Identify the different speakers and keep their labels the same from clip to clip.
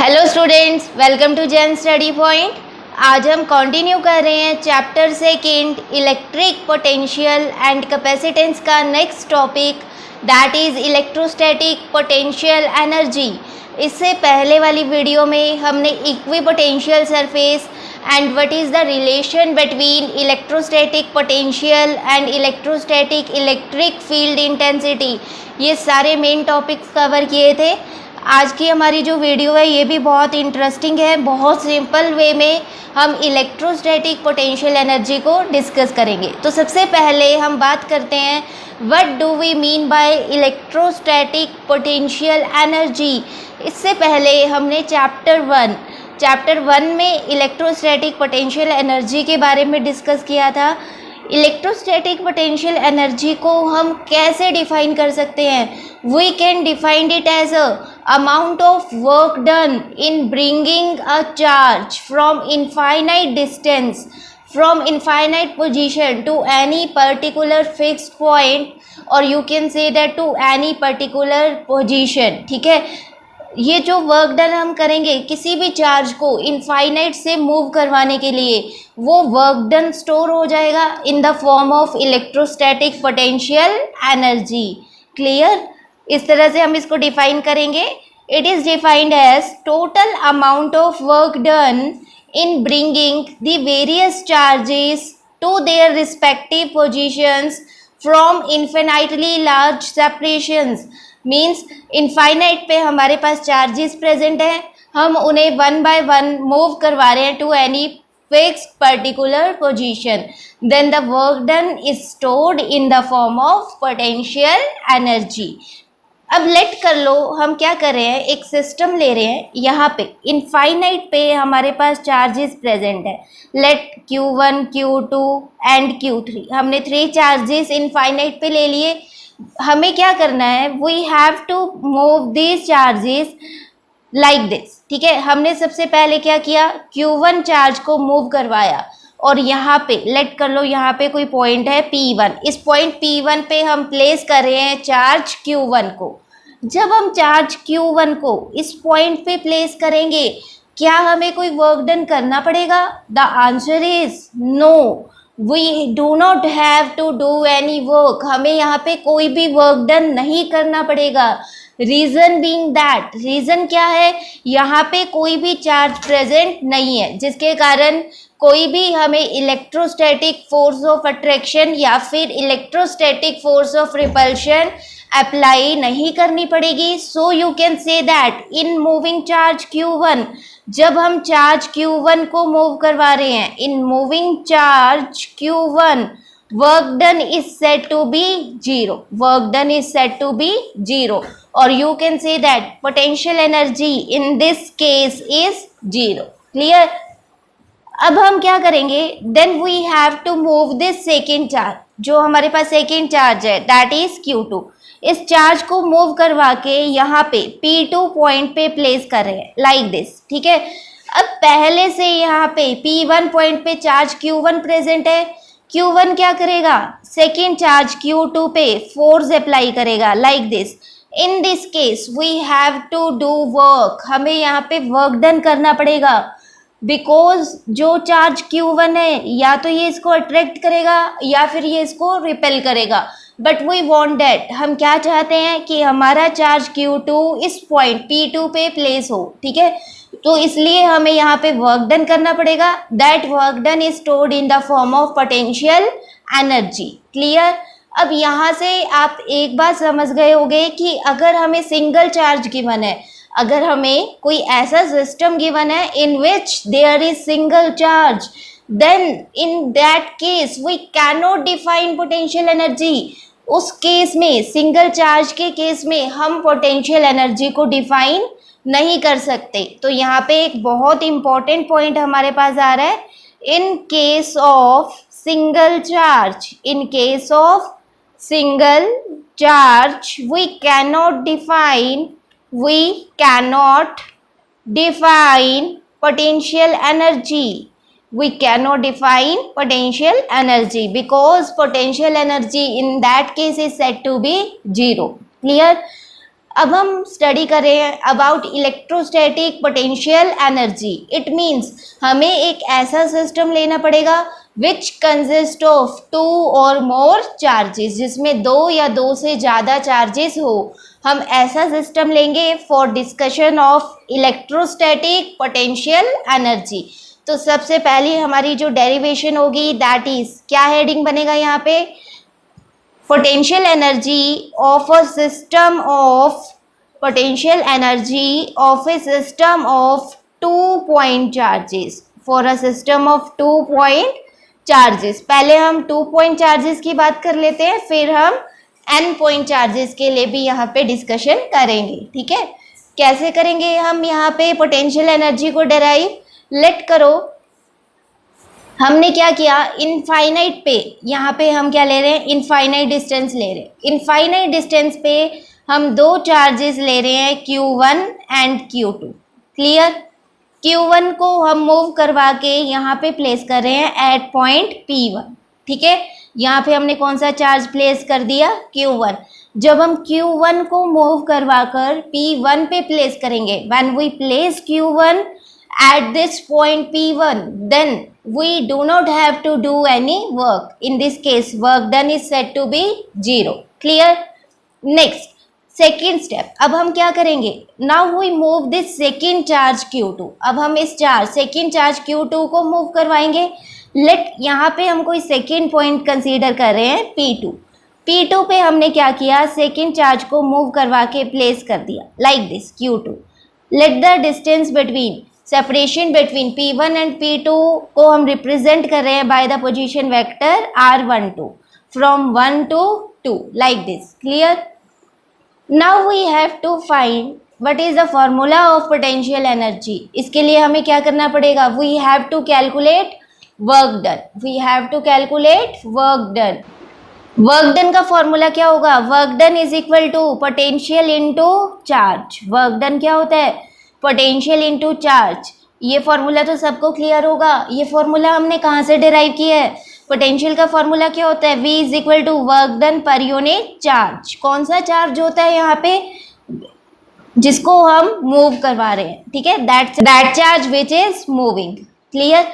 Speaker 1: Hello students, welcome to Gen Study Point. आज हम continue कर रहे हैं chapter second electric potential and capacitance का next topic that is electrostatic potential energy. इससे पहले वाली वीडियो में हमने equipotential surface and what is the relation between electrostatic potential and electrostatic electric field intensity, ये सारे मेन टॉपिक्स कवर किए थे। आज की हमारी जो वीडियो है ये भी बहुत इंटरेस्टिंग है। बहुत सिंपल वे में हम इलेक्ट्रोस्टैटिक पोटेंशियल एनर्जी को डिस्कस करेंगे। तो सबसे पहले हम बात करते हैं what do we mean by electrostatic potential energy. इससे पहले हमने चैप्टर वन में इलेक्ट्रोस्टैटिक पोटेंशियल एनर्जी के बारे में डिस्कस किया था। इलेक्ट्रोस्टैटिक पोटेंशियल एनर्जी को हम कैसे डिफाइन कर सकते हैं? We can define it as a amount of work done in bringing a charge from infinite distance, from infinite position to any particular fixed point, or you can say that to any particular position। ठीक है, ये जो work done हम करेंगे किसी भी charge को infinite से मूव करवाने के लिए, वो वर्क डन स्टोर हो जाएगा in the form of electrostatic potential energy. Clear? इस तरह से हम इसको डिफाइन करेंगे। It is defined as total amount of work done in bringing the various charges to their respective positions from infinitely large separations. Means infinite पे हमारे पास charges present हैं, हम उन्हें वन बाय वन मूव करवा रहे हैं to any fixed particular position, then the work done is stored in the form of potential energy. अब लेट कर लो, हम क्या कर रहे हैं, एक सिस्टम ले रहे हैं। यहाँ पे इनफाइनाइट पे हमारे पास चार्जेस प्रेजेंट है। Let Q1, Q2 and Q3, हमने 3 चार्जेस इनफाइनाइट पे ले लिए। हमें क्या करना है, we have to move these charges like this. ठीक है, हमने सबसे पहले क्या किया, Q1 चार्ज को मूव करवाया और यहाँ पे लेट कर लो, यहाँ पे कोई पॉइंट है P1। इस पॉइंट P1 पे हम प्लेस कर रहे हैं चार्ज Q1 को। जब हम चार्ज Q1 को इस पॉइंट पे प्लेस करेंगे, क्या हमें कोई वर्क डन करना पड़ेगा? The answer is no, we do not have to do any work. हमें यहाँ पे कोई भी वर्क डन नहीं करना पड़ेगा। रीज़न बीइंग दैट, रीज़न क्या है, यहाँ पे कोई भी चार्ज प्रेजेंट नहीं है, जिसके कारण कोई भी हमें इलेक्ट्रोस्टैटिक फोर्स ऑफ अट्रैक्शन या फिर electrostatic force of repulsion apply नहीं करनी पड़ेगी। सो you can say that in moving charge Q1, जब हम चार्ज Q1 को मूव करवा रहे हैं, in moving charge Q1 work done is set to be zero, work done is set to be zero, और you can say that potential energy in this case is zero. Clear? अब हम क्या करेंगे, then we have to move this second charge, जो हमारे पास second charge है that is Q2। इस चार्ज को मूव करवा के यहाँ पे P2 पॉइंट पे प्लेस कर रहे हैं लाइक दिस। ठीक है, अब पहले से यहाँ पे P1 पॉइंट पे चार्ज Q1 प्रेजेंट है। Q1 क्या करेगा, सेकेंड चार्ज Q2 पे फोर्स अप्लाई करेगा like this. In this case we have to do work, हमें यहाँ पे वर्क डन करना पड़ेगा, बिकॉज जो चार्ज Q1 है या तो ये इसको अट्रैक्ट करेगा या फिर ये इसको रिपेल करेगा। बट वी वॉन्ट दैट, हम क्या चाहते हैं कि हमारा चार्ज Q2 इस पॉइंट P2 पे प्लेस हो। ठीक है, तो इसलिए हमें यहाँ पे वर्क डन करना पड़ेगा। That work done is stored in the form of potential energy. Clear? अब यहाँ से आप एक बात समझ गए होंगे कि अगर हमें सिंगल चार्ज गिवन है, अगर हमें कोई ऐसा सिस्टम गिवन है in which there is single charge, then in that case we can not define potential energy. उस केस में, सिंगल चार्ज के केस में हम पोटेंशियल एनर्जी को डिफाइन नहीं कर सकते। तो यहाँ पे एक बहुत इंपॉर्टेंट पॉइंट हमारे पास आ रहा है, in case of single charge, in case of single charge we cannot define potential energy, we cannot define potential energy because potential energy in that case is said to be zero. Clear? अब हम study कर रहे हैं about electrostatic potential energy. It means हमें एक ऐसा system लेना पड़ेगा विच कंसिस्ट ऑफ टू और मोर चार्जेस, जिसमें दो या दो से ज़्यादा चार्जेस हो। हम ऐसा सिस्टम लेंगे for discussion of electrostatic potential energy. तो सबसे पहले हमारी जो डेरिवेशन होगी दैट इज, क्या हेडिंग बनेगा यहाँ पे, potential energy of a system of potential energy of a system of 2 point charges, for a system of 2 point charges। पहले हम 2 point charges की बात कर लेते हैं, फिर हम n point charges के लिए भी यहाँ पे डिस्कशन करेंगे। ठीक है, कैसे करेंगे हम यहाँ पे पोटेंशियल एनर्जी को डेराइव, लेट करो हमने क्या किया, इनफाइनाइट पे, यहाँ पे हम क्या ले रहे हैं, इनफाइनाइट डिस्टेंस ले रहे हैं। इनफाइनाइट डिस्टेंस पे हम दो चार्जेस ले रहे हैं Q1 and Q2। Clear, Q1 को हम मूव करवा के यहाँ पे प्लेस कर रहे हैं एट पॉइंट P1। ठीक है, यहाँ पे हमने कौन सा चार्ज प्लेस कर दिया, Q1। जब हम Q1 को मूव करवा कर P1 पे प्लेस करेंगे, when we place Q1 at this point P1, then we do not have to do any work. In this case work done is said to be 0. Clear? Next, second step, अब हम क्या करेंगे, now we move this second charge Q2। अब हम इस charge second charge Q2 को move करवाएंगे। Late यहाँ पे हम कोई सेकेंड पॉइंट कंसीडर कर रहे हैं P2। P2 पे हमने क्या किया, सेकेंड चार्ज को मूव करवा के प्लेस कर दिया like this Q2। Let the distance between, separation between P1 and P2 को हम रिप्रेजेंट कर रहे हैं by the position vector R12 from 1 to 2 like this. Clear, now we have to find what is the formula of potential energy. इसके लिए हमें क्या करना पड़ेगा, we have to calculate work done. We have to calculate work done. Work done का formula क्या होगा, work done is equal to potential into charge. Work done क्या होता है, पोटेंशियल इनटू चार्ज। ये फॉर्मूला तो सबको क्लियर होगा। ये फॉर्मूला हमने कहाँ से डिराइव किया है, पोटेंशियल का फॉर्मूला क्या होता है, V is equal to work done per unit charge. कौन सा चार्ज होता है यहाँ पे, जिसको हम मूव करवा रहे हैं। ठीक है, that charge which is moving. Clear,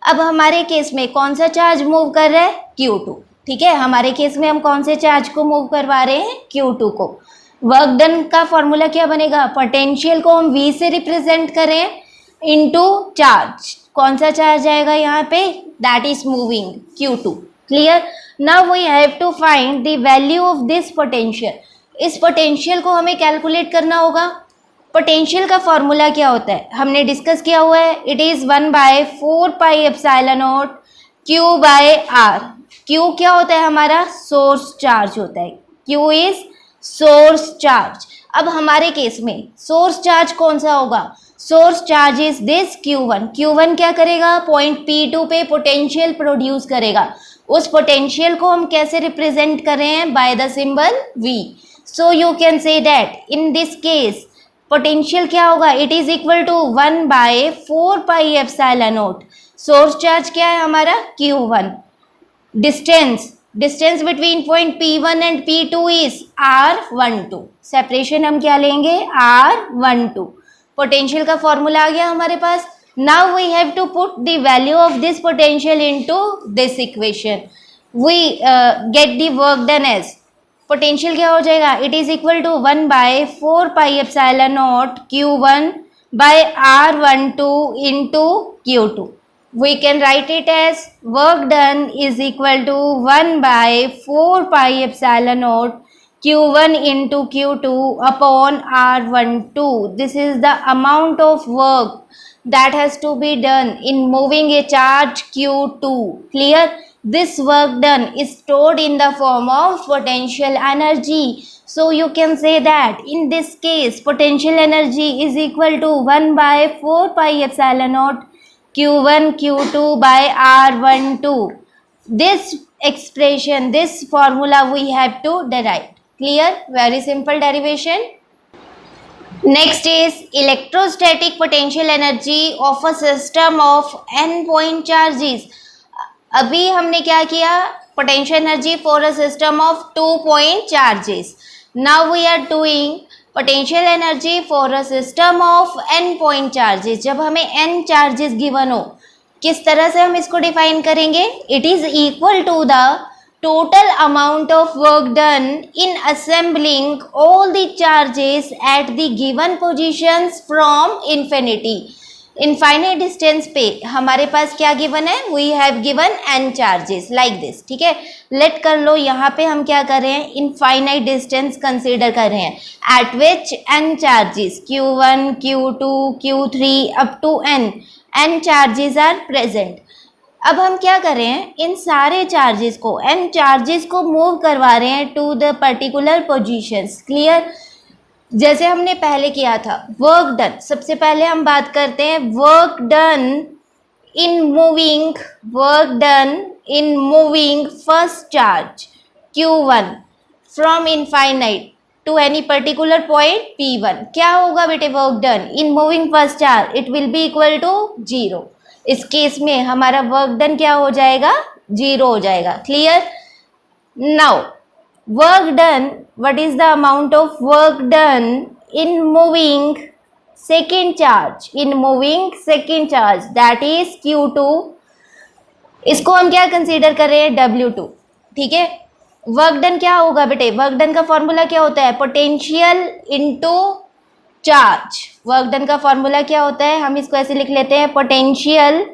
Speaker 1: अब हमारे केस में कौन सा चार्ज मूव कर रहा है, Q2। ठीक है, हमारे केस में हम कौन से चार्ज को मूव करवा रहे हैं, Q2 को। वर्क डन का फॉर्मूला क्या बनेगा, पोटेंशियल को हम V से रिप्रेजेंट करें इनटू चार्ज। कौन सा चार्ज आएगा यहाँ पे, that is moving Q2। Clear, now we have to find the value of this potential. इस पोटेंशियल को हमें कैलकुलेट करना होगा। पोटेंशियल का फॉर्मूला क्या होता है, हमने डिस्कस किया हुआ है, it is 1/4 pi epsilon naught Q by R। Q क्या होता है हमारा, सोर्स चार्ज होता है। Q is source charge. अब हमारे केस में सोर्स चार्ज कौन सा होगा, source charge is this Q1। Q1 क्या करेगा, पॉइंट P2 पे पोटेंशियल प्रोड्यूस करेगा। उस पोटेंशियल को हम कैसे रिप्रेजेंट कर रहे हैं, by the symbol V। So you can say that in this case potential क्या होगा, it is equal to 1/4 pi epsilon naught. Source charge क्या है हमारा, Q1। Distance between point P1 and P2 is R12। Separation हम क्या लेंगे, R12। Potential का formula आ गया हमारे पास। Now we have to put the value of this potential into this equation. We get the work done as, potential क्या हो जाएगा, it is equal to 1/4 pi epsilon not Q1 by R12 into Q2। We can write it as work done is equal to 1/4 pi epsilon naught Q1 into Q2 upon R12. This is the amount of work that has to be done in moving a charge Q2. Clear? This work done is stored in the form of potential energy. So you can say that in this case potential energy is equal to 1/4 pi epsilon naught Q1 Q2 by R12. This expression, this formula we have to derive. Clear? Very simple derivation. Next is electrostatic potential energy of a system of n point charges. अभी हमने क्या किया, potential energy for a system of 2 point charges. Now we are doing potential energy for a system of n point charges, जब हमें n charges given हो, किस तरह से हम इसको डिफाइन करेंगे? It is equal to the total amount of work done in assembling all the charges at the given positions from infinity. Infinite distance पे हमारे पास क्या गिवन है? We have given n charges like this, ठीक है। Late कर लो, यहाँ पे हम क्या कर रहे हैं? इनफाइनाइट डिस्टेंस कंसीडर कर रहे हैं एट विच n चार्जेस q1 q2 q3 up to n charges are present. अब हम क्या कर रहे हैं? इन सारे चार्जेस को, n चार्जेस को मूव करवा रहे हैं to the particular positions. Clear? जैसे हमने पहले किया था वर्क डन, सबसे पहले हम बात करते हैं work done in moving first charge q1 from infinite to any particular point p1। क्या होगा बेटे? Work done in moving first charge, it will be equal to 0। इस केस में हमारा वर्क डन क्या हो जाएगा? 0 हो जाएगा। Clear? Now work done, what is the amount of work done in moving second charge, that is q2। इसको हम क्या कंसीडर कर रहे हैं? w2, ठीक है। वर्क डन क्या होगा बेटे? वर्क डन का फॉर्मूला क्या होता है? Potential into charge. Work done का फॉर्मूला क्या होता है? हम इसको ऐसे लिख लेते हैं, पोटेंशियल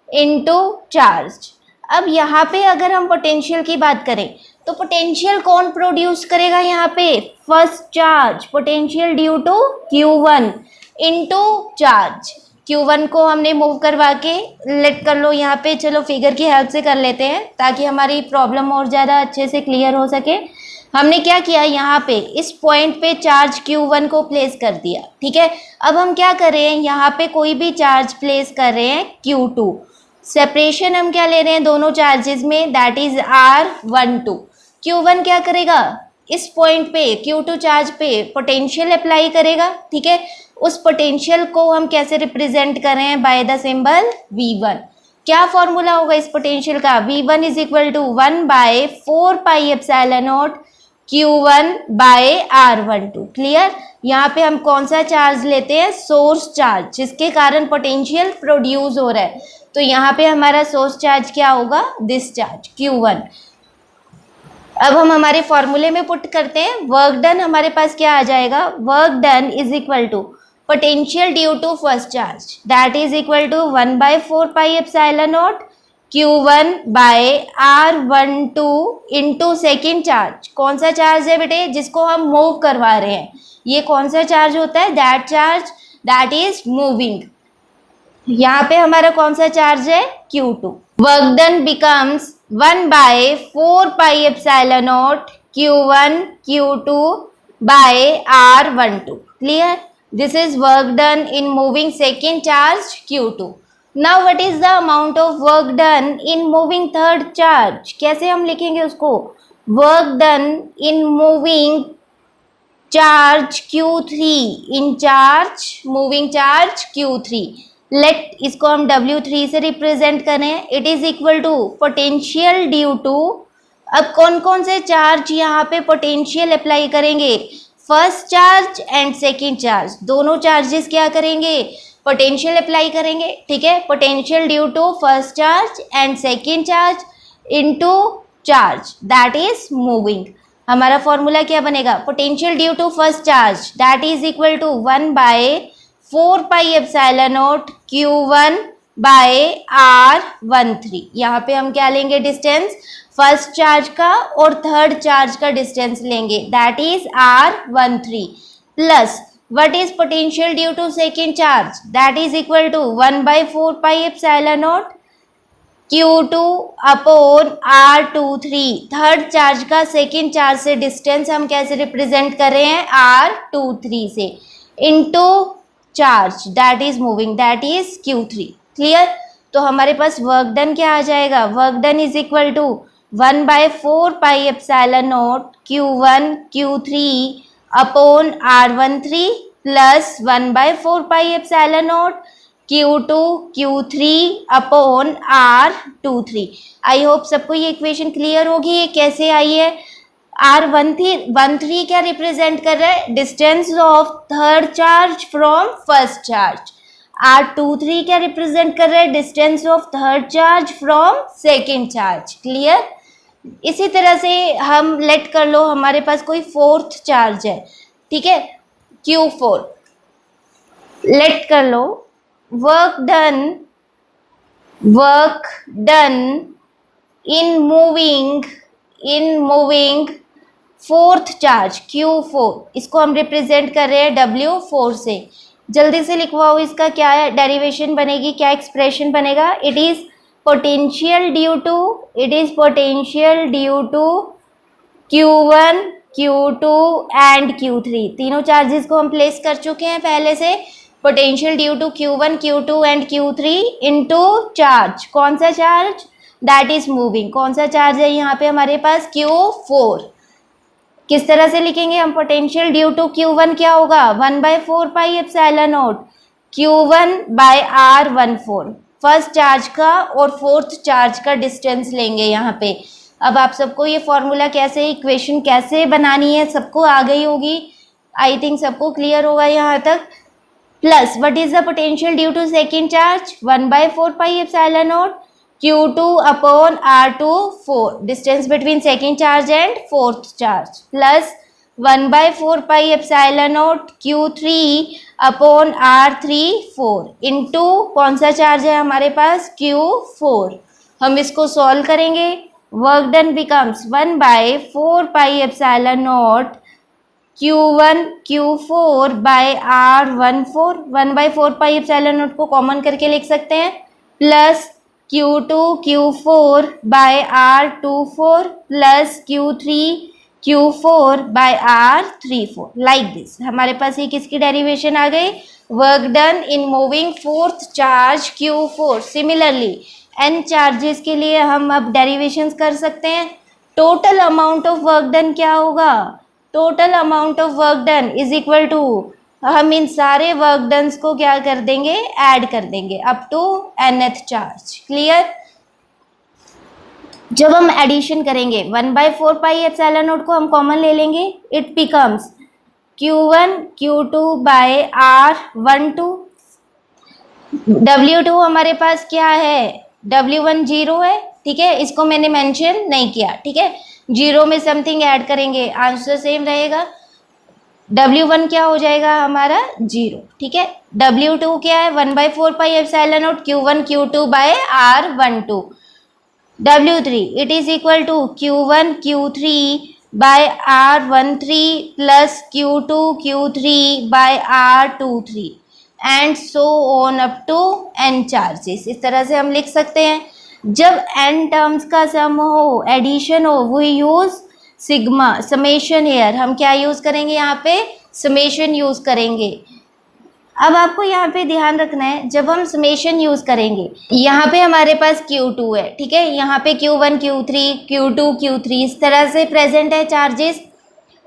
Speaker 1: इनटू चार्ज। अब यहाँ पे अगर हम पोटेंशियल की बात करें तो पोटेंशियल कौन प्रोड्यूस करेगा? यहाँ पे first charge, potential due to q1 into charge. q1 को हमने मूव करवा के लेट कर लो यहाँ पे, चलो फिगर की हेल्प से कर लेते हैं ताकि हमारी प्रॉब्लम और ज़्यादा अच्छे से क्लियर हो सके। हमने क्या किया? यहाँ पे इस पॉइंट पे चार्ज q1 को प्लेस कर दिया, ठीक है। अब हम क्या कर रहे हैं? यहाँ पे कोई भी चार्ज प्लेस कर रहे हैं q2। सेपरेशन हम क्या ले रहे हैं दोनों चार्जेस में? That is r12। q1 क्या करेगा? इस पॉइंट पे q2 चार्ज पे पोटेंशियल अप्लाई करेगा, ठीक है। उस पोटेंशियल को हम कैसे रिप्रेजेंट कर रहे हैं? By the symbol v1। क्या फॉर्मूला होगा इस पोटेंशियल का? v1 is equal to 1/4 pi epsilon not q1 by r12। Clear? यहाँ पे हम कौन सा चार्ज लेते हैं? सोर्स चार्ज, जिसके कारण पोटेंशियल प्रोड्यूस हो रहा है। तो यहाँ पे हमारा सोर्स चार्ज क्या होगा? This charge q1। अब हम हमारे फॉर्मूले में पुट करते हैं, वर्क डन हमारे पास क्या आ जाएगा? Work done is equal to potential due to first charge, that is equal to 1/4 pi epsilon not q1 by r12 into second charge. कौन सा चार्ज है बेटे? जिसको हम मूव करवा रहे हैं। ये कौन सा चार्ज होता है? That charge that is moving. यहाँ पे हमारा कौन सा चार्ज है? q2। Work done becomes 1/4 pi epsilon not q1 q2 by r12। Clear? This is work done in moving second charge q2। Now what is the amount of work done in moving third charge? कैसे हम लिखेंगे उसको? Work done in moving charge q3, in charge moving charge q3। Let इसको हम w3 से represent करें। It is equal to potential due to, अब कौन कौन से चार्ज यहाँ पे पोटेंशियल अप्लाई करेंगे? First charge and second charge, दोनों चार्जेस क्या करेंगे? पोटेंशियल अप्लाई करेंगे, ठीक है। Potential due to first charge and second charge into charge that is moving. हमारा फॉर्मूला क्या बनेगा? Potential due to first charge that is equal to 1/4 pi epsilon not q1 by r13। यहाँ पे हम क्या लेंगे? डिस्टेंस फर्स्ट चार्ज का और थर्ड चार्ज का डिस्टेंस लेंगे, that is r13 plus what is potential due to second charge? That is equal to 1/4 pi epsilon naught q2 upon r23। Third charge का सेकेंड चार्ज से distance हम कैसे represent कर रहे हैं? r23 से, into charge that is moving that is q3। Clear? तो हमारे पास वर्क डन क्या आ जाएगा? Work done is equal to 1/4 pi epsilon not q1 q3 upon r13 plus 1/4 pi epsilon naught q2 q3 upon r23। I hope सबको ये equation clear होगी। ये कैसे आई है? R13 क्या रिप्रेजेंट कर रहा है? Distance of third charge from first charge. R23 क्या रिप्रेजेंट कर रहा है? Distance of third charge from second charge. Clear? इसी तरह से हम लेट कर लो हमारे पास कोई फोर्थ चार्ज है, ठीक है, Q4। लेट कर लो work done in moving fourth charge Q4, इसको हम रिप्रेजेंट कर रहे हैं W4 से। जल्दी से लिखवाओ, इसका क्या डेरिवेशन बनेगी, क्या एक्सप्रेशन बनेगा? It is potential due to Q1, Q2 and Q3। तीनों चार्जेस को हम प्लेस कर चुके हैं पहले से। Potential due to Q1, Q2 and Q3 into charge. कौन सा चार्ज? That is moving. कौन सा चार्ज है यहाँ पे हमारे पास? Q4। किस तरह से लिखेंगे हम? पोटेंशियल ड्यू टू Q1 क्या होगा? 1/4 pi epsilon not Q1 by R14, first charge का और फोर्थ चार्ज का डिस्टेंस लेंगे यहाँ पे। अब आप सबको ये फॉर्मूला कैसे, इक्वेशन कैसे बनानी है सबको आ गई होगी, आई थिंक सबको क्लियर होगा यहाँ तक। Plus what is the potential due to second charge? 1/4 pi epsilon naught Q2 upon R24, distance between second charge and fourth charge, plus 1/4 pi epsilon naught Q3 upon R34 into कौन सा charge है हमारे पास? Q4। हम इसको solve करेंगे। Work done becomes 1/4 pi epsilon naught Q1 Q4 by R14। 1/4 pi epsilon naught को common करके लिख सकते हैं, plus Q2 Q4 by R24 plus Q3 Q4 by R34, like this. हमारे पास ये किसकी डेरिवेशन आ गई? Work done in moving fourth charge Q4। Similarly n charges के लिए हम अब डेरिवेशंस कर सकते हैं। Total amount of work done क्या होगा? Total amount of work done is equal to, हम इन सारे वर्क डन्स को क्या कर देंगे? ऐड कर देंगे up to nth charge. Clear? जब हम एडिशन करेंगे 1/4 पाई एप्सिलॉन नॉट को हम कॉमन ले लेंगे, it becomes Q1 Q2 by R12। W2 हमारे पास क्या है? W1 जीरो है, ठीक है, इसको मैंने मेंशन नहीं किया, ठीक है। जीरो में समथिंग ऐड करेंगे, आंसर सेम रहेगा। W1 क्या हो जाएगा हमारा? जीरो, ठीक है। W2 क्या है? 1/4 pi epsilon not Q1 Q2 by R12। W3 it is equal to Q1 Q3 by R13 plus Q2 Q3 by R23 and so on up to n charges. इस तरह से हम लिख सकते हैं। जब n टर्म्स का सम हो, एडिशन हो, वो यूज सिग्मा, समेशन। हेयर हम क्या यूज करेंगे? यहाँ पे समेशन यूज करेंगे। अब आपको यहाँ पे ध्यान रखना है, जब हम समेशन यूज करेंगे, यहाँ पे हमारे पास Q2 है, ठीक है, यहाँ पे Q1 Q3 Q2 Q3 इस तरह से प्रेजेंट है चार्जेस।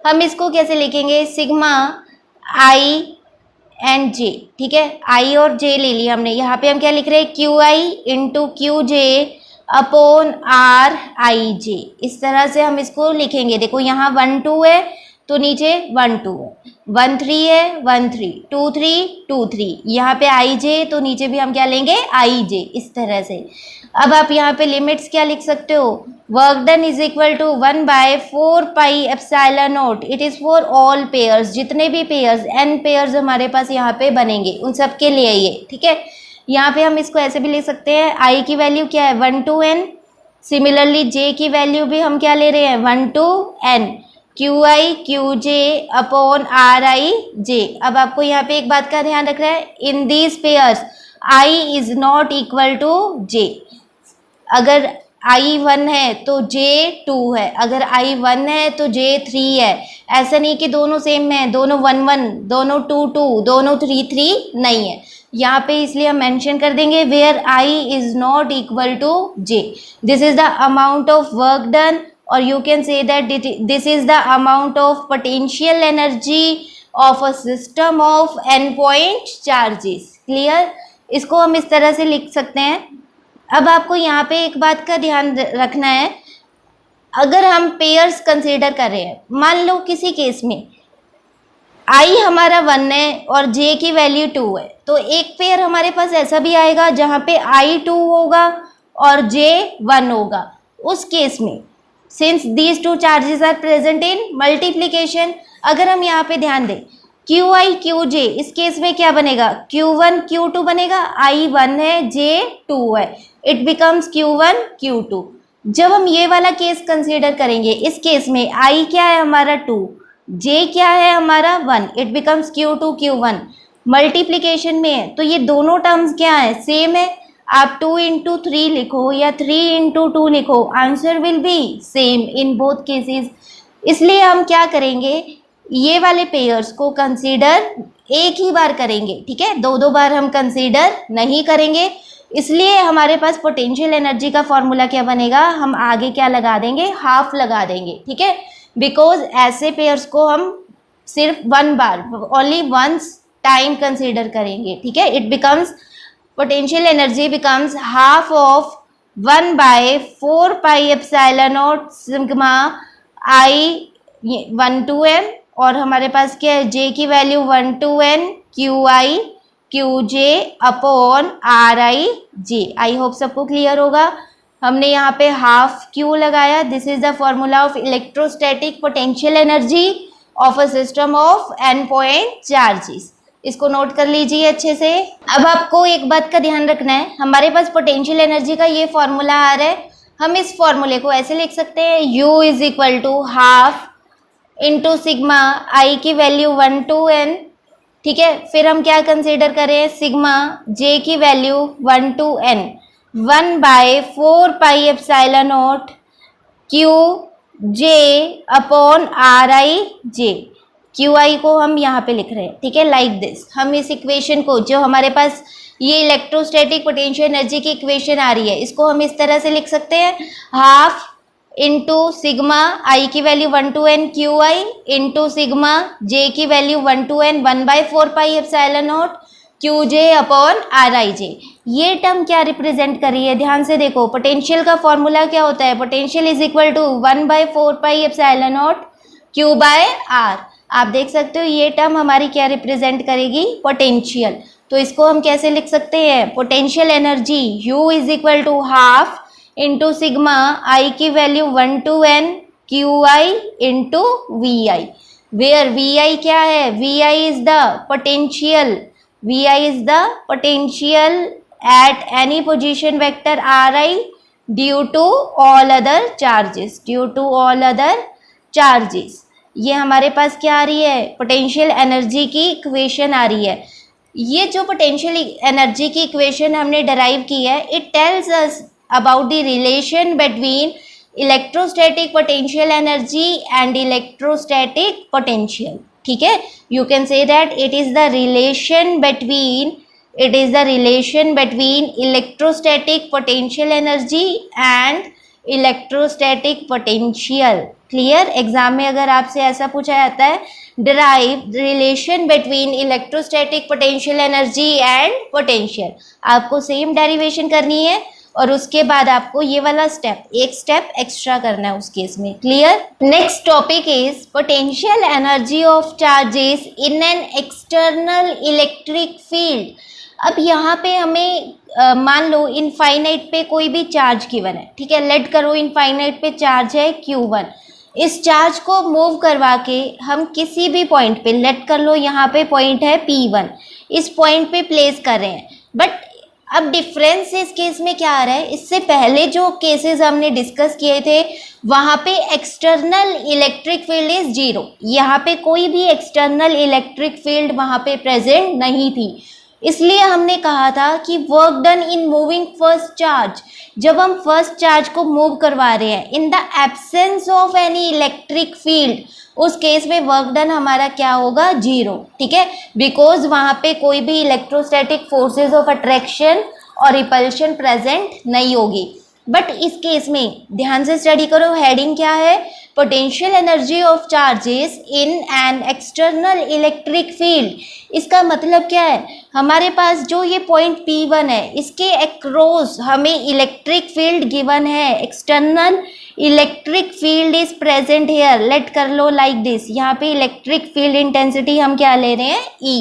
Speaker 1: हम इसको कैसे लिखेंगे? सिग्मा I एंड J, ठीक है, I और J ले लिया हमने। यहाँ पे हम क्या लिख रहे हैं? QI into QJ upon RIJ। इस तरह से हम इसको लिखेंगे। देखो यहाँ 1 2 है तो नीचे 1 2 है, 1 3 है 1 3, 2 3 2 3, यहाँ पे IJ तो नीचे भी हम क्या लेंगे? IJ। इस तरह से अब आप यहाँ पे लिमिट्स क्या लिख सकते हो? Work done is equal to 1/4 pi epsilon naught, it is for all pairs. जितने भी पेयर्स, n पेयर्स हमारे पास यहाँ पे बनेंगे उन सब के लिए ये, ठीक है। यहाँ पे हम इसको ऐसे भी लिख सकते हैं, I की वैल्यू क्या है? 1 to n। सिमिलरली J की वैल्यू भी हम क्या ले रहे हैं? 1 to n। QI QJ upon RIJ। अब आपको यहाँ पे एक बात का ध्यान रखना है, in these pairs I is not equal to J। अगर I 1 है तो J 2 है, अगर I 1 है तो J 3 है। ऐसा नहीं कि दोनों सेम है, दोनों 1 1, दोनों 2 2, दोनों 3 3 नहीं है। यहाँ पे इसलिए हम मेंशन कर देंगे where I is not equal to J। This is the amount of work done, और you can say that this is the amount of potential energy of a system of n point charges. Clear? इसको हम इस तरह से लिख सकते हैं। अब आपको यहाँ पे एक बात का ध्यान रखना है, अगर हम पेयर्स कंसीडर कर रहे हैं, मान लो किसी केस में आई हमारा 1 है और जे की वैल्यू 2 है, तो एक पेयर हमारे पास ऐसा भी आएगा जहां पे आई 2 होगा और जे 1 होगा। उस केस में since these two charges are present in multiplication, अगर हम यहाँ पे ध्यान दें क्यू आई क्यू जे, इस केस में क्या बनेगा, Q1 Q2 बनेगा, आई 1 है जे 2 है, इट बिकम्स Q1 Q2। जब हम ये वाला केस कंसीडर करेंगे, इस केस में आई क्या है हमारा 2, जे क्या है हमारा 1, it becomes Q2 Q1। Multiplication में है तो ये दोनों टर्म्स क्या है, सेम है। आप 2 इंटू 3 लिखो या 3 इंटू 2 लिखो, answer will B same in both cases. इसलिए हम क्या करेंगे, ये वाले पेयर्स को कंसीडर एक ही बार करेंगे, ठीक है, दो बार हम कंसीडर नहीं करेंगे। इसलिए हमारे पास पोटेंशियल एनर्जी का फॉर्मूला क्या बनेगा, हम आगे क्या लगा देंगे, हाफ लगा देंगे, ठीक है, बिकॉज ऐसे पेयर्स को हम सिर्फ 1 बार, ओनली वंस टाइम कंसीडर करेंगे, ठीक है। It becomes potential energy becomes half of 1/4 pi epsilon not sigma I 1 to n, और हमारे पास क्या है, जे की value 1 to n q I Q j upon r i J. I hope सबको क्लियर होगा। हमने यहाँ पे हाफ क्यू लगाया। This is the formula of electrostatic potential energy of a system of n point charges. इसको note कर लीजिए अच्छे से। अब आपको एक बात का ध्यान रखना है, हमारे पास पोटेंशियल एनर्जी का ये फॉर्मूला आ रहा है, हम इस फॉर्मूले को ऐसे लिख सकते हैं, U is equal to half into sigma i की वैल्यू 1 to n, ठीक है। फिर हम क्या कंसीडर करें, सिग्मा जे की value 1 to n 1/4 pi epsilon not q j upon r i J. Q I को हम यहाँ पे लिख रहे हैं, ठीक है, लाइक दिस। हम इस इक्वेशन को, जो हमारे पास ये इलेक्ट्रोस्टैटिक पोटेंशियल एनर्जी की इक्वेशन आ रही है, इसको हम इस तरह से लिख सकते हैं, हाफ इंटू सिग्मा आई की value 1 to n q i into sigma j की value 1 to n 1/4 pi epsilon not q j upon r i j. ये टर्म क्या रिप्रेजेंट कर रही है, ध्यान से देखो। पोटेंशियल का फॉर्मूला क्या होता है, potential is equal to 1/4 pi epsilon not Q by R. आप देख सकते हो ये टर्म हमारी क्या रिप्रेजेंट करेगी, पोटेंशियल। तो इसको हम कैसे लिख सकते हैं, potential energy U is equal to half into sigma i की value 1 to n q i into V i, where V i क्या है, V i is the potential, V i is the potential at any position vector r i due to all other charges, due to all other charges. ये हमारे पास क्या आ रही है, potential energy की इक्वेशन आ रही है। ये जो पोटेंशियल एनर्जी की इक्वेशन हमने डराइव की है, it tells us about the relation between electrostatic potential energy and electrostatic potential, ठीक है। You can say that it is the relation between electrostatic potential energy and electrostatic potential। Clear, exam में अगर आपसे ऐसा पूछा जाता है, derive relation between electrostatic potential energy and potential, आपको सेम डेरिवेशन करनी है और उसके बाद आपको ये वाला एक स्टेप एक्स्ट्रा करना है उस केस में। Clear. Next topic is potential energy of charges in an external electric field. अब यहाँ पे हमें मान लो इनफाइनाइट पे कोई भी चार्ज गिवन है, ठीक है, लेट करो इनफाइनाइट पे चार्ज है Q1। इस चार्ज को मूव करवा के हम किसी भी पॉइंट पे, लेट कर लो यहाँ पे पॉइंट है P1, इस पॉइंट पे प्लेस कर रहे हैं। बट अब डिफरेंस इस केस में क्या आ रहा है, इससे पहले जो केसेस हमने डिस्कस किए थे वहाँ पे एक्सटर्नल इलेक्ट्रिक फील्ड इज 0, यहाँ पे कोई भी एक्सटर्नल इलेक्ट्रिक फील्ड वहाँ पे प्रेजेंट नहीं थी। इसलिए हमने कहा था कि work done in moving first charge, जब हम फर्स्ट चार्ज को मूव करवा रहे हैं in the absence of any electric field, उस केस में वर्क डन हमारा क्या होगा, 0, ठीक है, बिकॉज वहाँ पे कोई भी इलेक्ट्रोस्टैटिक फोर्सेस ऑफ अट्रैक्शन और रिपल्शन प्रेजेंट नहीं होगी। बट इस केस में ध्यान से स्टडी करो, हेडिंग क्या है, potential energy of charges in an external electric field. इसका मतलब क्या है, हमारे पास जो ये पॉइंट P1 है इसके अक्रॉस हमें इलेक्ट्रिक फील्ड गिवन है, external electric field is present here, let कर लो लाइक दिस। यहाँ पे इलेक्ट्रिक फील्ड इंटेंसिटी हम क्या ले रहे हैं, E।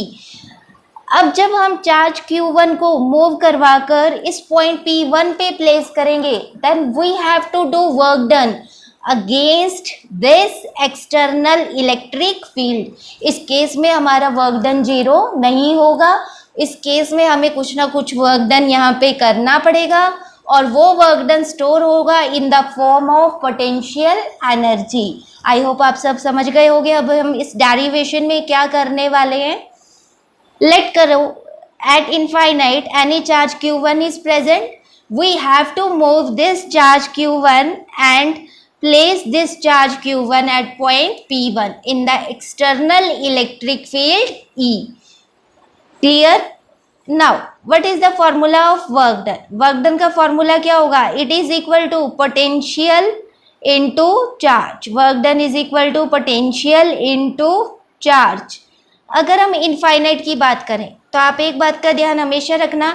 Speaker 1: अब जब हम चार्ज Q1 को मूव करवा कर इस पॉइंट P1 पे प्लेस करेंगे, then we have to do work done against this external electric field. इस केस में हमारा वर्क डन 0 नहीं होगा, इस केस में हमें कुछ ना कुछ वर्क डन यहाँ पे करना पड़ेगा, और वो वर्क डन स्टोर होगा इन the form of potential energy. I hope आप सब समझ गए होंगे। अब हम इस डेरिवेशन में क्या करने वाले हैं, लेट करो at infinite any charge q1 is present, we have to move this charge q1 and place this charge q1 at point p1 in the external electric field E. Clear? Now what is the formula of work done? Work done का formula क्या होगा, it is equal to potential into charge। work done is equal to potential into charge। अगर हम infinite की बात करें तो आप एक बात का ध्यान हमेशा रखना,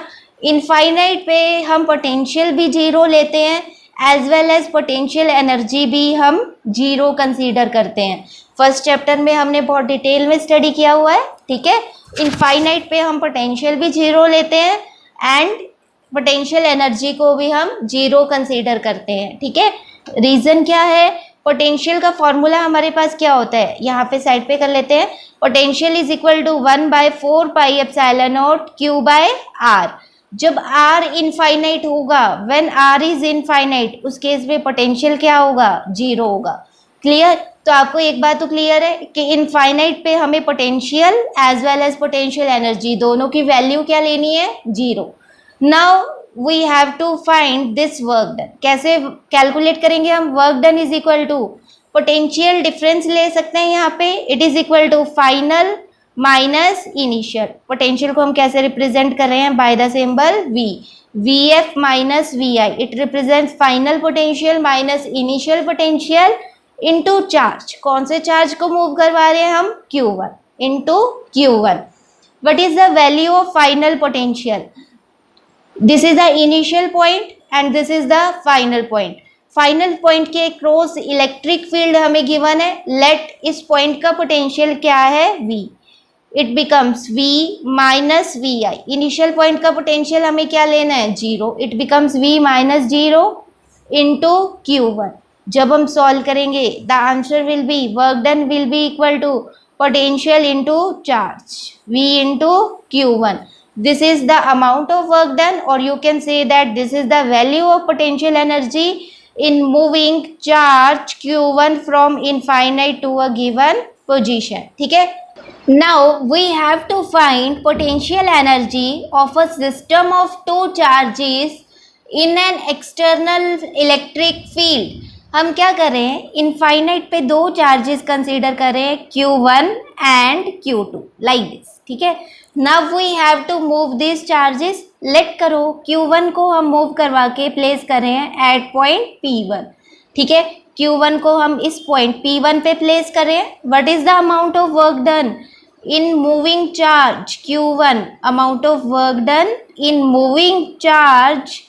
Speaker 1: इनफाइनाइट पे हम पोटेंशियल भी 0 लेते हैं as well as potential energy भी हम 0 कंसीडर करते हैं। फर्स्ट चैप्टर में हमने बहुत डिटेल में स्टडी किया हुआ है, ठीक है। इनफाइनाइट पे हम पोटेंशियल भी 0 लेते हैं एंड पोटेंशियल एनर्जी को भी हम 0 कंसीडर करते हैं, ठीक है। रीज़न क्या है, पोटेंशियल का फॉर्मूला हमारे पास क्या होता है, यहाँ पे साइड पे कर लेते हैं। Potential is equal to 1/4 pi epsilon naught Q by R। जब R इनफाइनाइट होगा, व्हेन R इज इनफाइनाइट, उस केस में पोटेंशियल क्या होगा, 0 होगा। क्लियर? तो आपको एक बात तो क्लियर है कि इनफाइनाइट पे हमें potential as well as potential energy दोनों की वैल्यू क्या लेनी है, 0। Now we have to find this work done. कैसे कैलकुलेट करेंगे हम, work done is equal to potential difference ले सकते हैं यहाँ पे, it is equal to final minus initial. Potential को हम कैसे रिप्रेजेंट कर रहे हैं, by the symbol V। VF minus VI, it represents final potential minus initial potential into charge. कौन से चार्ज को मूव करवा रहे हैं हम, Q1 into Q1। What is the value of final potential, this is the initial point and this is the final point. Final point के cross electric field हमें given है, लेट इस पॉइंट का पोटेंशियल क्या है, V। It becomes V minus VI। Initial point का potential हमें क्या लेना है, 0। It becomes V minus 0 into Q1। जब हम सॉल्व करेंगे the answer will B, work done will be equal to potential into charge, V into Q1। This is the amount of work done, or you can say that this is the value of potential energy in moving charge Q1 from infinite to a given position, ठीक है। Now we have to find potential energy of a system of 2 charges in an external electric field। हम क्या कर रहे हैं, infinite पे 2 charges consider कर रहे हैं, Q1 and Q2 like this, ठीक है। Now we have to move this charges. Let करो Q1 को हम मूव करवा के प्लेस कर रहे हैं एट पॉइंट P1, ठीक है। Q1 को हम इस पॉइंट P1 पे प्लेस कर रहे हैं। What is the amount of work done in moving charge Q1, amount of work done in moving charge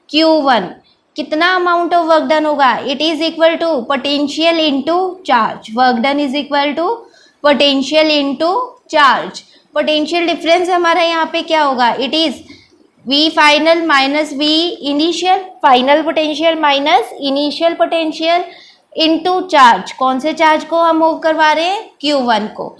Speaker 1: Q1, कितना अमाउंट ऑफ वर्क डन होगा, it is equal to potential into charge. Work done is equal to potential into charge. Potential difference हमारा यहाँ पे क्या होगा, it is V final minus V initial, final potential minus initial potential into charge. कौन से charge को हम move करवा रहे हैं, Q1 को।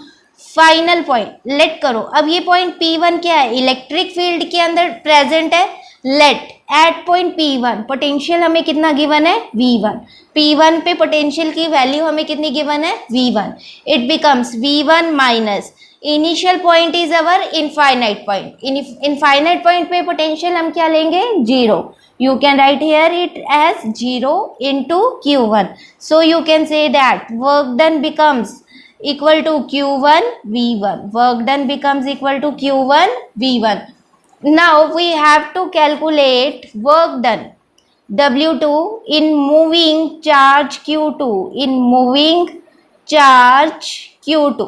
Speaker 1: फाइनल पॉइंट लेट करो, अब ये पॉइंट P1 क्या है, इलेक्ट्रिक फील्ड के अंदर प्रेजेंट है। Late at point P1 potential हमें कितना गिवन है, V1। P1 पे पोटेंशियल की वैल्यू हमें कितनी गिवन है, V1। It becomes V1 minus initial point is our infinite point. Infinite point पे पोटेंशियल हम क्या लेंगे, 0। You can write here it as 0 into Q1। So you can say that work done becomes equal to Q1 V1. Work done becomes equal to Q1 V1. Now we have to calculate work done W2 in moving charge Q2, in moving charge Q2।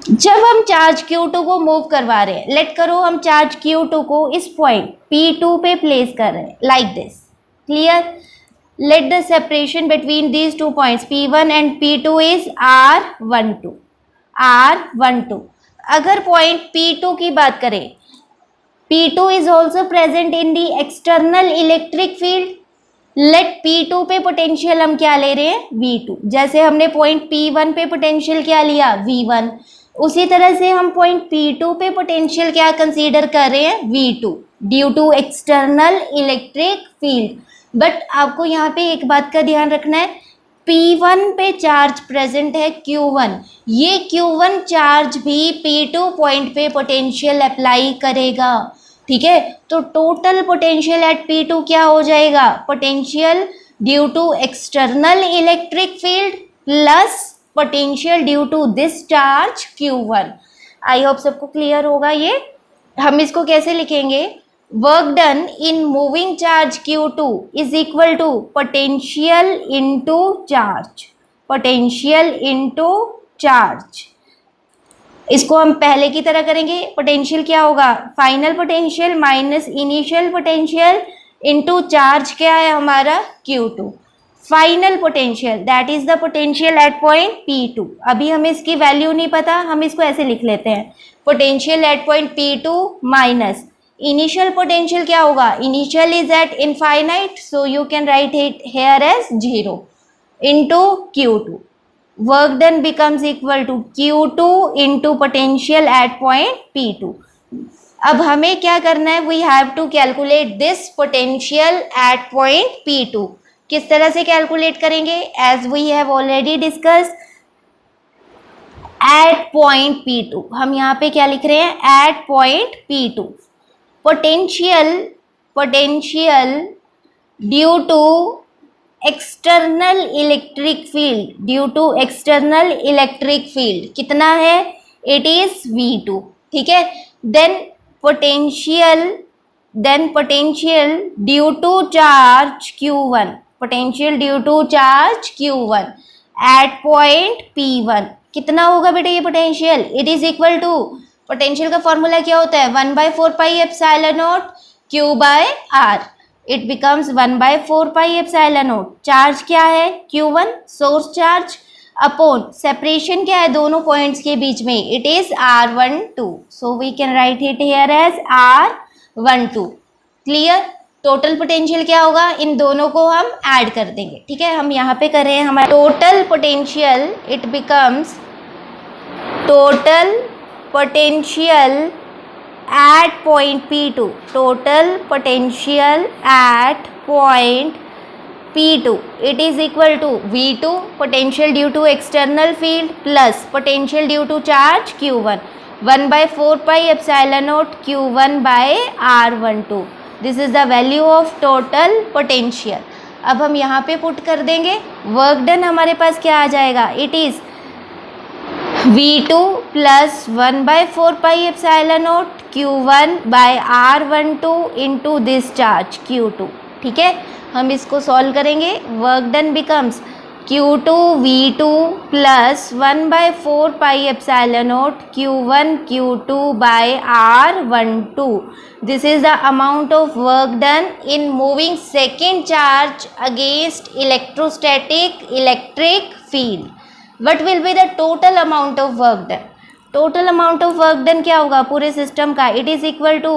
Speaker 1: जब हम charge Q2 को move करवा रहे हैं, late करो हम charge Q2 को इस पॉइंट P2 पे प्लेस कर रहे हैं, like this, clear. Let the separation between these two points P1 and P2 is R12, R12। अगर पॉइंट P2 की बात करें, P2 is also present in the external electric field। Let P2 पे potential हम क्या ले रहे हैं, V2। जैसे हमने पॉइंट P1 पे पोटेंशियल क्या लिया, V1, उसी तरह से हम पॉइंट P2 पे पोटेंशियल क्या कंसीडर कर रहे हैं, V2, due to external electric field. But आपको यहाँ पे एक बात का ध्यान रखना है, P1 पे चार्ज प्रेजेंट है Q1, ये Q1 चार्ज भी P2 पॉइंट पे पोटेंशियल अप्लाई करेगा, ठीक है। तो टोटल पोटेंशियल एट P2 क्या हो जाएगा, potential due to external electric field plus potential due to this charge Q1। I hope सबको क्लियर होगा ये। हम इसको कैसे लिखेंगे, work done in moving charge Q2 is equal to potential into charge, potential into charge. इसको हम पहले की तरह करेंगे, पोटेंशियल क्या होगा, final potential minus initial potential into charge क्या है हमारा Q2, final potential that is the potential at point P2। अभी हमें इसकी वैल्यू नहीं पता, हम इसको ऐसे लिख लेते हैं, potential at point P2 minus initial potential क्या होगा, initial is at infinite, so you can write it here as 0 into Q2। Work done becomes equal to Q2 into potential at point P2। अब हमें क्या करना है, we have to calculate this potential at point P2। किस तरह से calculate करेंगे, as we have already discuss, at point P2। हम यहाँ पे क्या लिख रहे हैं, at point P2 potential due to external electric field, due to external electric field कितना है, इट इज V2, ठीक है। Then potential due to charge Q1, potential due to charge Q1 at point P1 कितना होगा बेटे ये potential, it is equal to, potential का formula क्या होता है, 1/4 pi epsilon naught Q by R, it becomes 1/4 pi epsilon naught. Charge क्या है Q1, source charge, upon separation क्या है दोनों पॉइंट्स के बीच में, it is R12, so we can write it here as R12, clear. Total potential क्या होगा, इन दोनों को हम ऐड कर देंगे, ठीक है। हम यहाँ पे कर रहे हैं हमारा total potential, it becomes total potential at point P2, total potential at point P2 it is equal to V2, potential due to external field plus potential due to charge Q1, 1/4 pi epsilon not Q1 by R12। This is the value of total potential. अब हम यहाँ पे put कर देंगे, work done हमारे पास क्या आ जाएगा, it is V2 plus 1/4 pi epsilon not Q1 by R12 into this charge Q2, ठीक है। हम इसको सॉल्व करेंगे, work done becomes Q2 V2 plus 1/4 pi epsilon not Q1 Q2 by R12। This is the amount of work done in moving second charge against electrostatic electric field. What will be the total amount of work done? Total amount of work done क्या होगा पूरे system का, it is equal to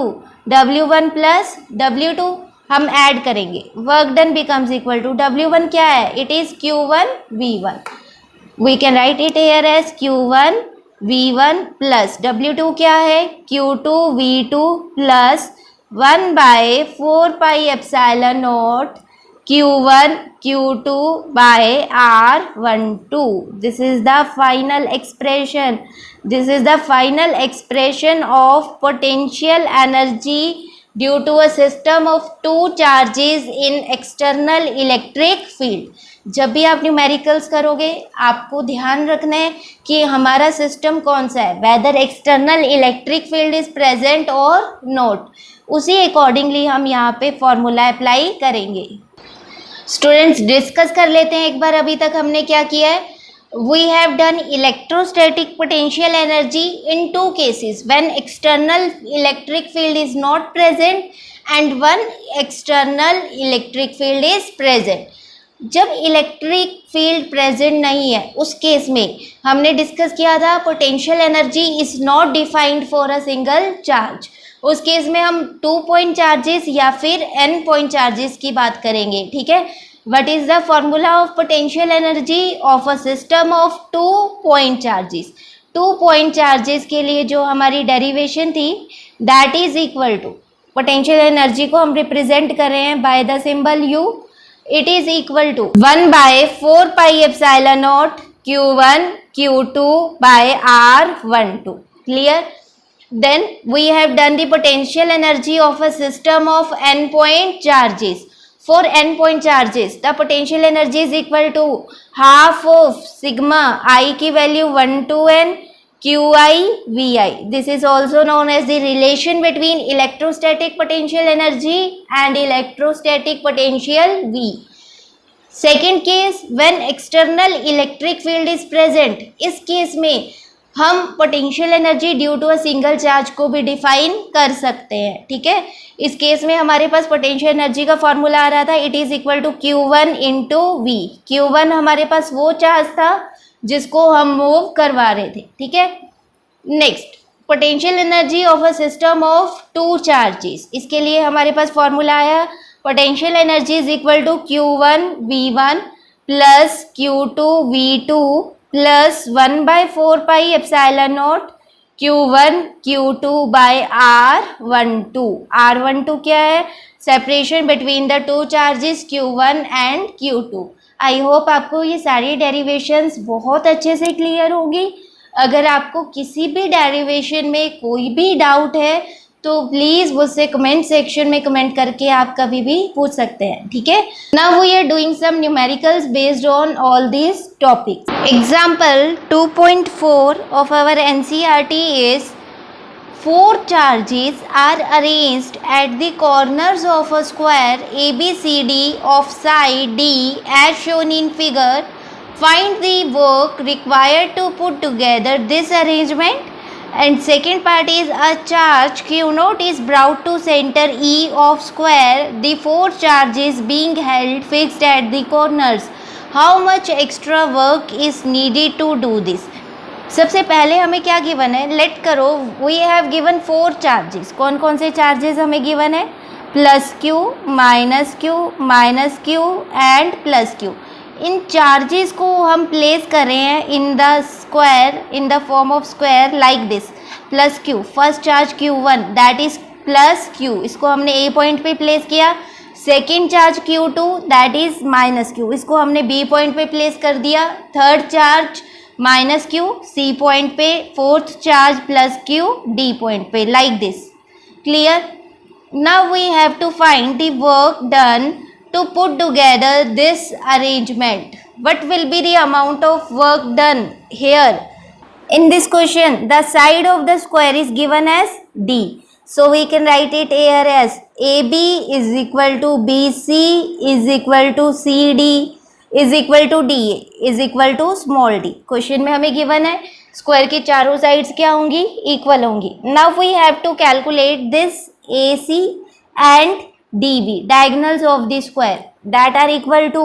Speaker 1: W1 plus W2। हम add करेंगे, work done becomes equal to W1 क्या है, it is Q1 V1। We can write it here as Q1 V1 plus W2 क्या है, Q2 V2 plus 1/4 pi epsilon not Q1 Q2 by R12। This is the final expression. This is the final expression of potential energy due to a system of two charges in external electric field. जब भी आप numericals करोगे आपको ध्यान रखना है कि हमारा सिस्टम कौन सा है, whether external electric field is present और नॉट, उसी अकॉर्डिंगली हम यहाँ पे फॉर्मूला अप्लाई करेंगे। स्टूडेंट्स डिस्कस कर लेते हैं एक बार अभी तक हमने क्या किया है। We have done electrostatic potential energy in two cases, when external electric field is not present and one external electric field is present. जब इलेक्ट्रिक फील्ड प्रेजेंट नहीं है उस केस में हमने डिस्कस किया था potential energy is not defined for a single charge. उस case में हम 2 पॉइंट चार्जेस या फिर n पॉइंट चार्जेस की बात करेंगे, ठीक है। What is the formula of potential energy of a system of 2 point charges? 2 point charges के लिए जो हमारी डेरिवेशन थी that is equal to, potential energy को हम रिप्रेजेंट कर रहे हैं by the symbol U, it is equal to 1 by 4 pi epsilon naught Q1 Q2 by R12. Clear? Then we have done the potential energy of a system of n point charges. For n point charges, the potential energy is equal to half of sigma I की value 1 to n Qi Vi. This is also known as the relation between electrostatic potential energy and electrostatic potential V. Second case, when external electric field is present, इस case में हम potential energy due to a single charge को भी define कर सकते हैं, ठीक है। इस केस में हमारे पास पोटेंशियल एनर्जी का फॉर्मूला आ रहा था, it is equal to Q1 into V. Q1 हमारे पास वो चार्ज था जिसको हम मूव करवा रहे थे, ठीक है। Next, potential energy of a system of 2 charges, इसके लिए हमारे पास फॉर्मूला आया potential energy is equal to Q1 V1 plus Q2 V2 plus 1 by 4 pi epsilon naught Q1 Q2 by R12. R12 क्या है? Separation between the 2 charges Q1 and Q2। I hope आपको ये सारी डेरिवेशंस बहुत अच्छे से clear होगी। अगर आपको किसी भी डेरिवेशन में कोई भी डाउट है तो प्लीज़ मुझसे कमेंट सेक्शन में कमेंट करके आप कभी भी पूछ सकते हैं, ठीक है। Now we are doing some numericals based on all these topics. Example 2.4 of our NCERT is 4 charges are arranged at the corners of a square ABCD of side D as shown in figure. Find the work required to put together this arrangement. And second part is a charge Q0 is brought to center E of square, the 4 charges being held fixed at the corners. How much extra work is needed to do this? सबसे पहले हमें क्या given है, late करो we have given 4 charges. कौन कौन से charges हमें गिवन है? Plus Q minus Q and plus Q. In charges को हम प्लेस कर रहे हैं in the square, in the form of square like this. Plus Q, first charge Q1 that is plus Q, इसको हमने A point पे place किया। Second charge Q2 that is minus Q, इसको हमने B पॉइंट पे place कर दिया। Third charge minus Q C point पे, fourth charge plus Q D point पे, like this. Clear? Now we have to find the work done to put together this arrangement. What will be the amount of work done here? In this question, the side of the square is given as D. So we can write it here as AB is equal to BC is equal to CD is equal to DA is equal to small d. Question में हमें given है square की चारों sides क्या होंगी? Equal होंगी। Now we have to calculate this AC and DB, diagonals of the square, that are equal to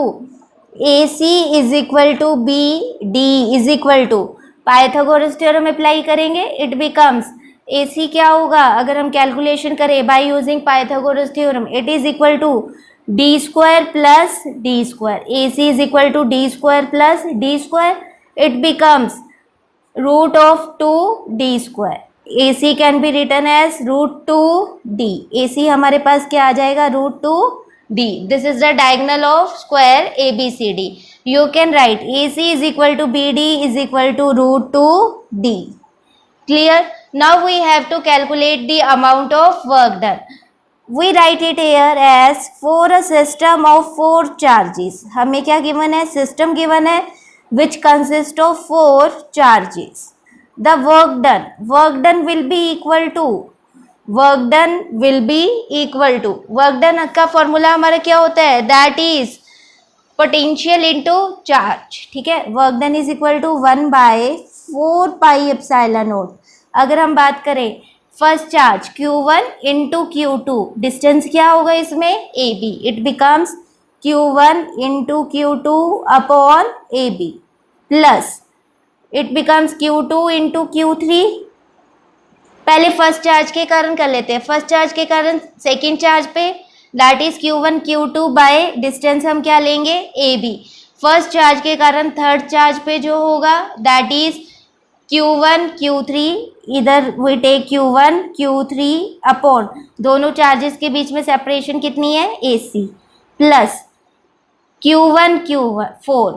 Speaker 1: AC is equal to BD is equal to, Pythagoras theorem apply करेंगे, it becomes AC क्या होगा अगर हम calculation करें by using Pythagoras theorem, it is equal to D square plus D square. AC is equal to D square plus D square, it becomes root of 2D square. AC can be written as root 2D. AC हमारे पास क्या आ जाएगा? root 2D. This is the diagonal of square ABCD. You can write AC is equal to BD is equal to root 2D. Clear? Now we have to calculate the amount of work done. We write it here as for a system of 4 charges. हमें क्या given है? System given है which consists of 4 charges. The work done will be equal to, work done will be equal to, work done का formula हमारा क्या होता है? That is potential into charge. ठीक है, work done is equal to 1/4 pi epsilon naught. अगर हम बात करें first charge Q1 into Q2, distance क्या होगा इसमें? AB. It becomes Q1 into Q2 upon AB plus it becomes Q2 into Q3. पहले फर्स्ट चार्ज के कारण कर लेते हैं. फर्स्ट चार्ज के कारण सेकेंड चार्ज पे, that is Q1 Q2 by distance हम क्या लेंगे? AB. फर्स्ट चार्ज के कारण थर्ड चार्ज पे जो होगा दैट इज Q1 Q3. इधर we take Q1 Q3 upon दोनों चार्जेस के बीच में सेपरेशन कितनी है? AC plus Q1 Q4.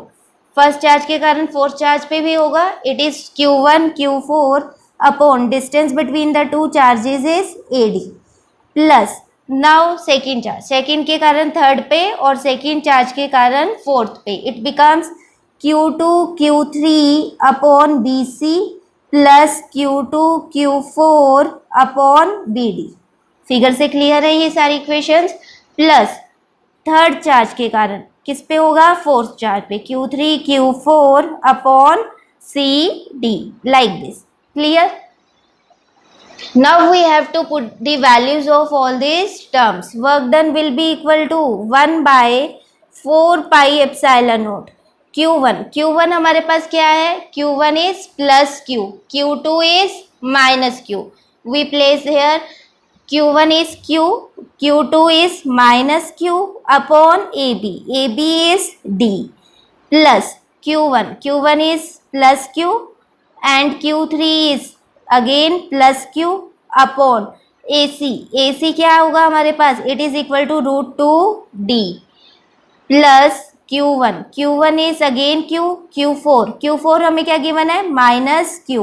Speaker 1: First charge के कारण फोर्थ चार्ज पे भी होगा. It is Q1 Q4 upon distance between the two charges is AD plus now second charge, second के कारण थर्ड पे और सेकेंड चार्ज के कारण फोर्थ पे. It becomes Q2 Q3 upon BC plus Q2 Q4 upon BD. Figure से clear है ये सारी इक्वेशंस. प्लस थर्ड चार्ज के कारण किस पे होगा? फोर्थ चार्ज पे, Q3 Q4 upon CD like this. Clear? Now we have to put the values of all these terms. Work done will be equal to 1/4 pi epsilon naught. Q1 हमारे पास क्या है? Q1 is plus Q, Q2 is minus Q. We place here Q1 is Q, Q2 is minus Q upon AB. AB is D plus Q1 is plus Q and Q3 is again plus Q upon AC. AC क्या होगा हमारे पास? It is equal to √2D plus Q1 is again Q4 हमें क्या given है? Minus Q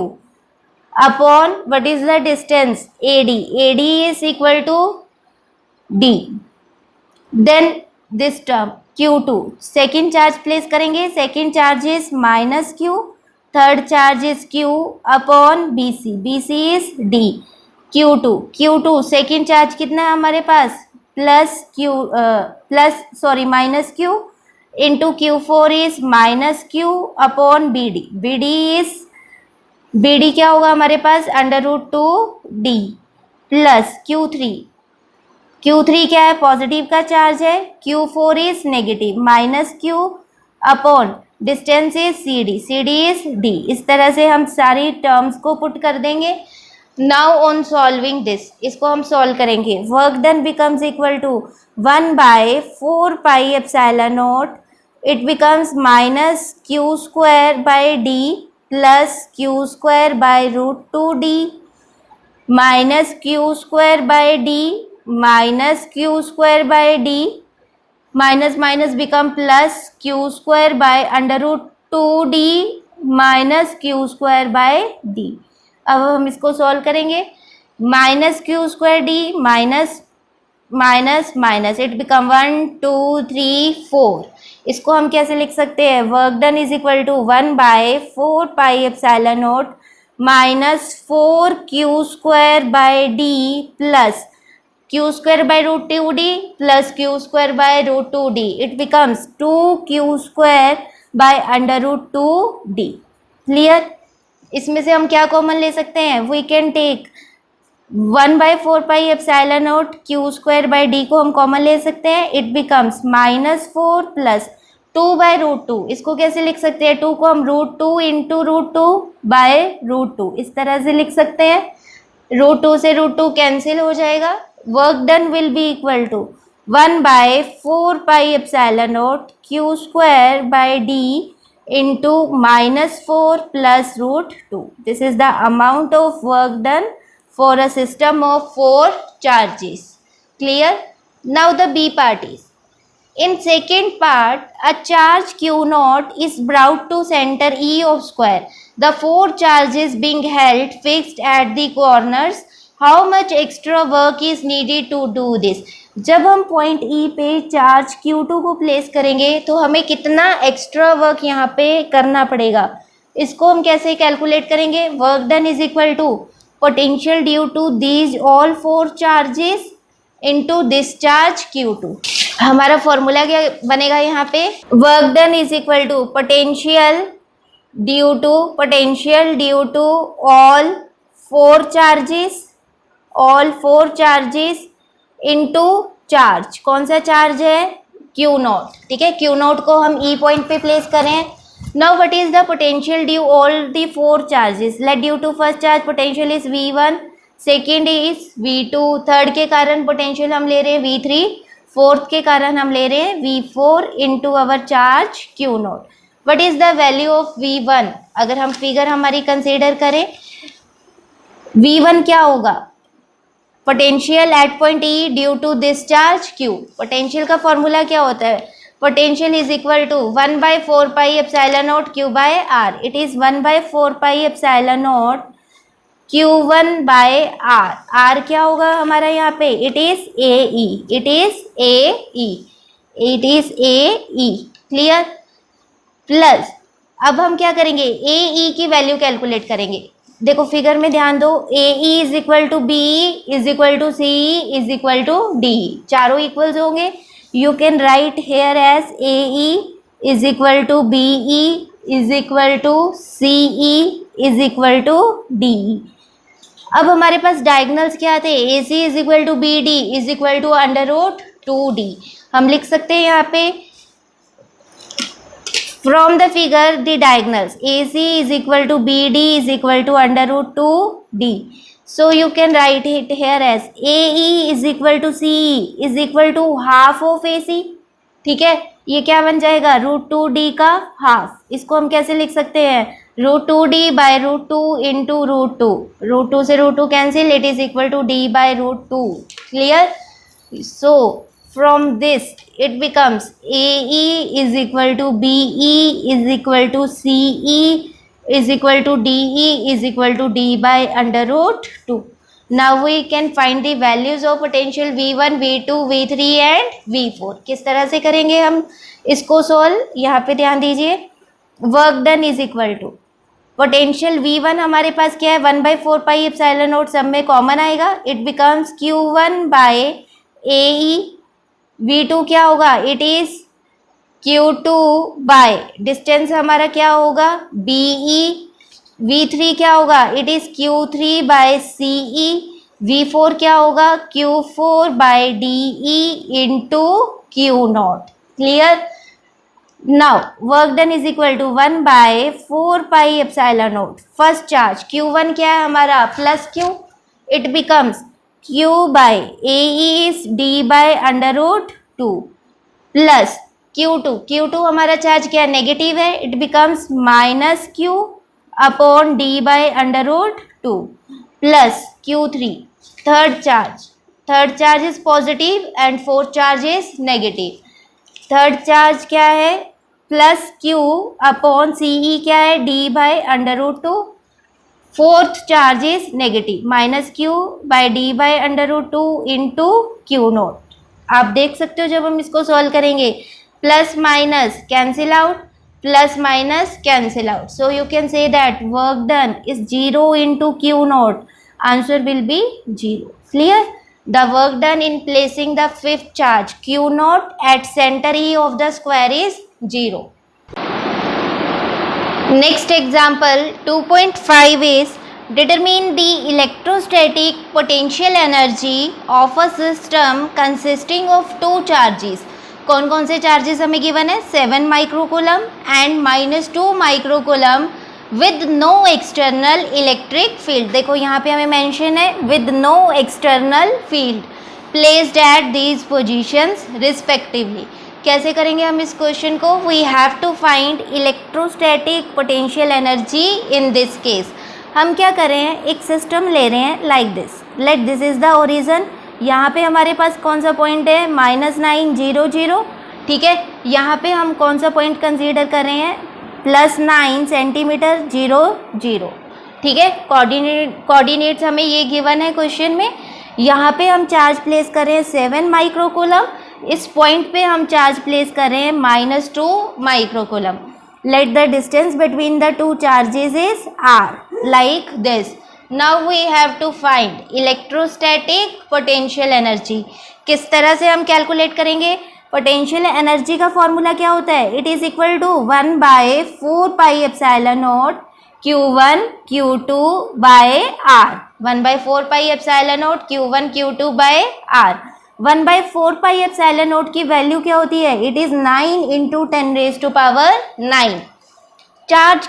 Speaker 1: upon what is the distance? AD is equal to D. Then this term Q2, second charge place करेंगे. second charge is minus Q, third charge is Q upon BC is D. Q2 second charge कितना है हमारे पास? Minus Q into Q4 is minus Q upon BD क्या होगा हमारे पास? √2D plus Q3 क्या है? पॉजिटिव का चार्ज है. Q4 is negative, minus Q upon distance is CD is D. इस तरह से हम सारी टर्म्स को पुट कर देंगे. नाउ ऑन सॉल्विंग दिस, इसको हम सॉल्व करेंगे. Work done becomes equal to 1/4 pi epsilon naught. It becomes minus Q² by D plus Q² by √2D minus Q² by D minus Q² by D minus minus become plus Q² by √2D minus Q² by D. अब हम इसको solve करेंगे. Minus Q² D minus it become 1 2 3 4. इसको हम कैसे लिख सकते हैं? Work done is equal to 1/4 pi epsilon naught minus 4Q² by D plus Q² by √2D plus Q² by √2D. It becomes 2Q² by √2D. Clear? इसमें से हम क्या कॉमन ले सकते हैं? We can take 1/4 pi epsilon naught Q² by D को हम common ले सकते हैं. It becomes -4 plus 2/√2. इसको कैसे लिख सकते हैं? 2 को हम √2 इंटू √2 बाय √2 इस तरह से लिख सकते हैं. √2 से √2 कैंसिल हो जाएगा. Work done will be equal to 1/4 pi epsilon naught Q² by D into -4 plus √2. This is the amount of work done for a system of 4 charges. Clear? Now the B part is, in second part, a charge Q0 is brought to center E of square. The 4 charges being held fixed at the corners. How much extra work is needed to do this. जब हम point ई पे charge Q2 को place करेंगे तो हमें कितना extra work यहाँ पे करना पड़ेगा, इसको हम कैसे कैलकुलेट करेंगे। Work done is equal to potential due to these all 4 charges into discharge Q2। हमारा फॉर्मूला क्या बनेगा यहाँ पे, work done is equal to potential due to all 4 charges into charge, कौन सा चार्ज है, Q0, ठीक है। Q0 को हम E पॉइंट पे प्लेस करें। Now what is the potential due all the 4 charges. Let due to first charge potential is V1, second is V2, third के कारण पोटेंशियल हम ले रहे हैं V3, फोर्थ के कारण हम ले रहे हैं V4 into our charge Q0। What is the value of V1। अगर हम फिगर हमारी कंसीडर करें, V1 क्या होगा, potential at point E due to discharge Q। Potential का फॉर्मूला क्या होता है, potential is equal to 1/4 pi epsilon naught Q by R। It is 1/4 pi epsilon not Q1 by R। R क्या होगा हमारा यहाँ पे, it is AE। Clear. Plus अब हम क्या करेंगे, AE की वैल्यू कैलकुलेट करेंगे। देखो फिगर में ध्यान दो, AE is equal to BE is equal to CE is equal to DE, चारों इक्वल्स होंगे। You can write here as AE is equal to BE is equal to CE is equal to DE। अब हमारे पास diagonals क्या थे, AC is equal to BD is equal to √2D। हम लिख सकते हैं यहाँ पे from the figure the diagonals AC is equal to BD is equal to √2D. So you can write it here as AE is equal to CE is equal to half of AC। ठीक है, ये क्या बन जाएगा, √2D का half. इसको हम कैसे लिख सकते हैं, √2D बाय √2 इंटू √2, √2 से √2 cancel, it is equal to D by √2। Clear. So from this it becomes AE is equal to BE is equal to CE is equal to DE is equal to D by √2। Now we can find the values of potential V1, V2, V3 and V4। किस तरह से करेंगे हम इसको solve, यहाँ पे ध्यान दीजिए। Work done is equal to potential V1 हमारे पास क्या है, 1/4 पाई एप्सिलॉन नॉट, सब में कॉमन आएगा, it becomes Q1 bye AE। V2 क्या होगा, it is Q2 by distance हमारा क्या होगा BE। V3 क्या होगा, it is Q3 bye CE। V4 क्या होगा, Q4 by DE into Q0। Clear. Now work done is equal to 1/4 pi epsilon naught, first charge Q1 क्या है हमारा plus Q, it becomes Q by AE is D by √2 plus Q2 हमारा charge क्या negative है, it becomes minus Q upon D by √2 plus Q3 third charge is positive and fourth charge is negative. Third charge क्या है, plus Q upon CE क्या है, D by √2, fourth charge is negative, minus Q by D by √2 into Q0। आप देख सकते हो जब हम इसको सॉल्व करेंगे, plus minus cancel out, plus minus cancel out. So you can say that work done is 0 into Q0, answer will B 0। Clear. The work done in placing the fifth charge Q0 at centre E of the square is 0। Next example 2.5 is determine the electrostatic potential energy of a system consisting of 2 charges। कौन कौन से charges हमें given है, 7 microcoulomb and -2 microcoulomb with no external electric field. देखो यहाँ पे हमें mention है with no external field placed at these positions respectively. कैसे करेंगे हम इस क्वेश्चन को, we have to find electrostatic potential energy in this case. हम क्या कर रहे हैं, एक सिस्टम ले रहे हैं like this, let this is the origin. यहाँ पे हमारे पास कौन सा पॉइंट है, -9 0 0। ठीक है, यहाँ पे हम कौन सा पॉइंट कंसीडर कर रहे हैं, +9 सेंटीमीटर 0 0। ठीक है, कोऑर्डिनेट्स हमें ये गिवन है क्वेश्चन में। यहाँ पे हम चार्ज प्लेस कर रहे हैं 7 माइक्रोकूलम, इस पॉइंट पे हम चार्ज प्लेस कर रहे हैं -2 microcoulomb. Let the distance between the two charges is r like this. Now we have to find electrostatic potential energy. किस तरह से हम कैलकुलेट करेंगे? पोटेंशियल एनर्जी का फॉर्मूला क्या होता है? It is equal to 1/4πε0 Q1 Q2 by R। 1/4πε0 Q1 Q2 by R। 1/4πε0 की वैल्यू क्या होती है? It is 9 × 10⁻⁹। चार्ज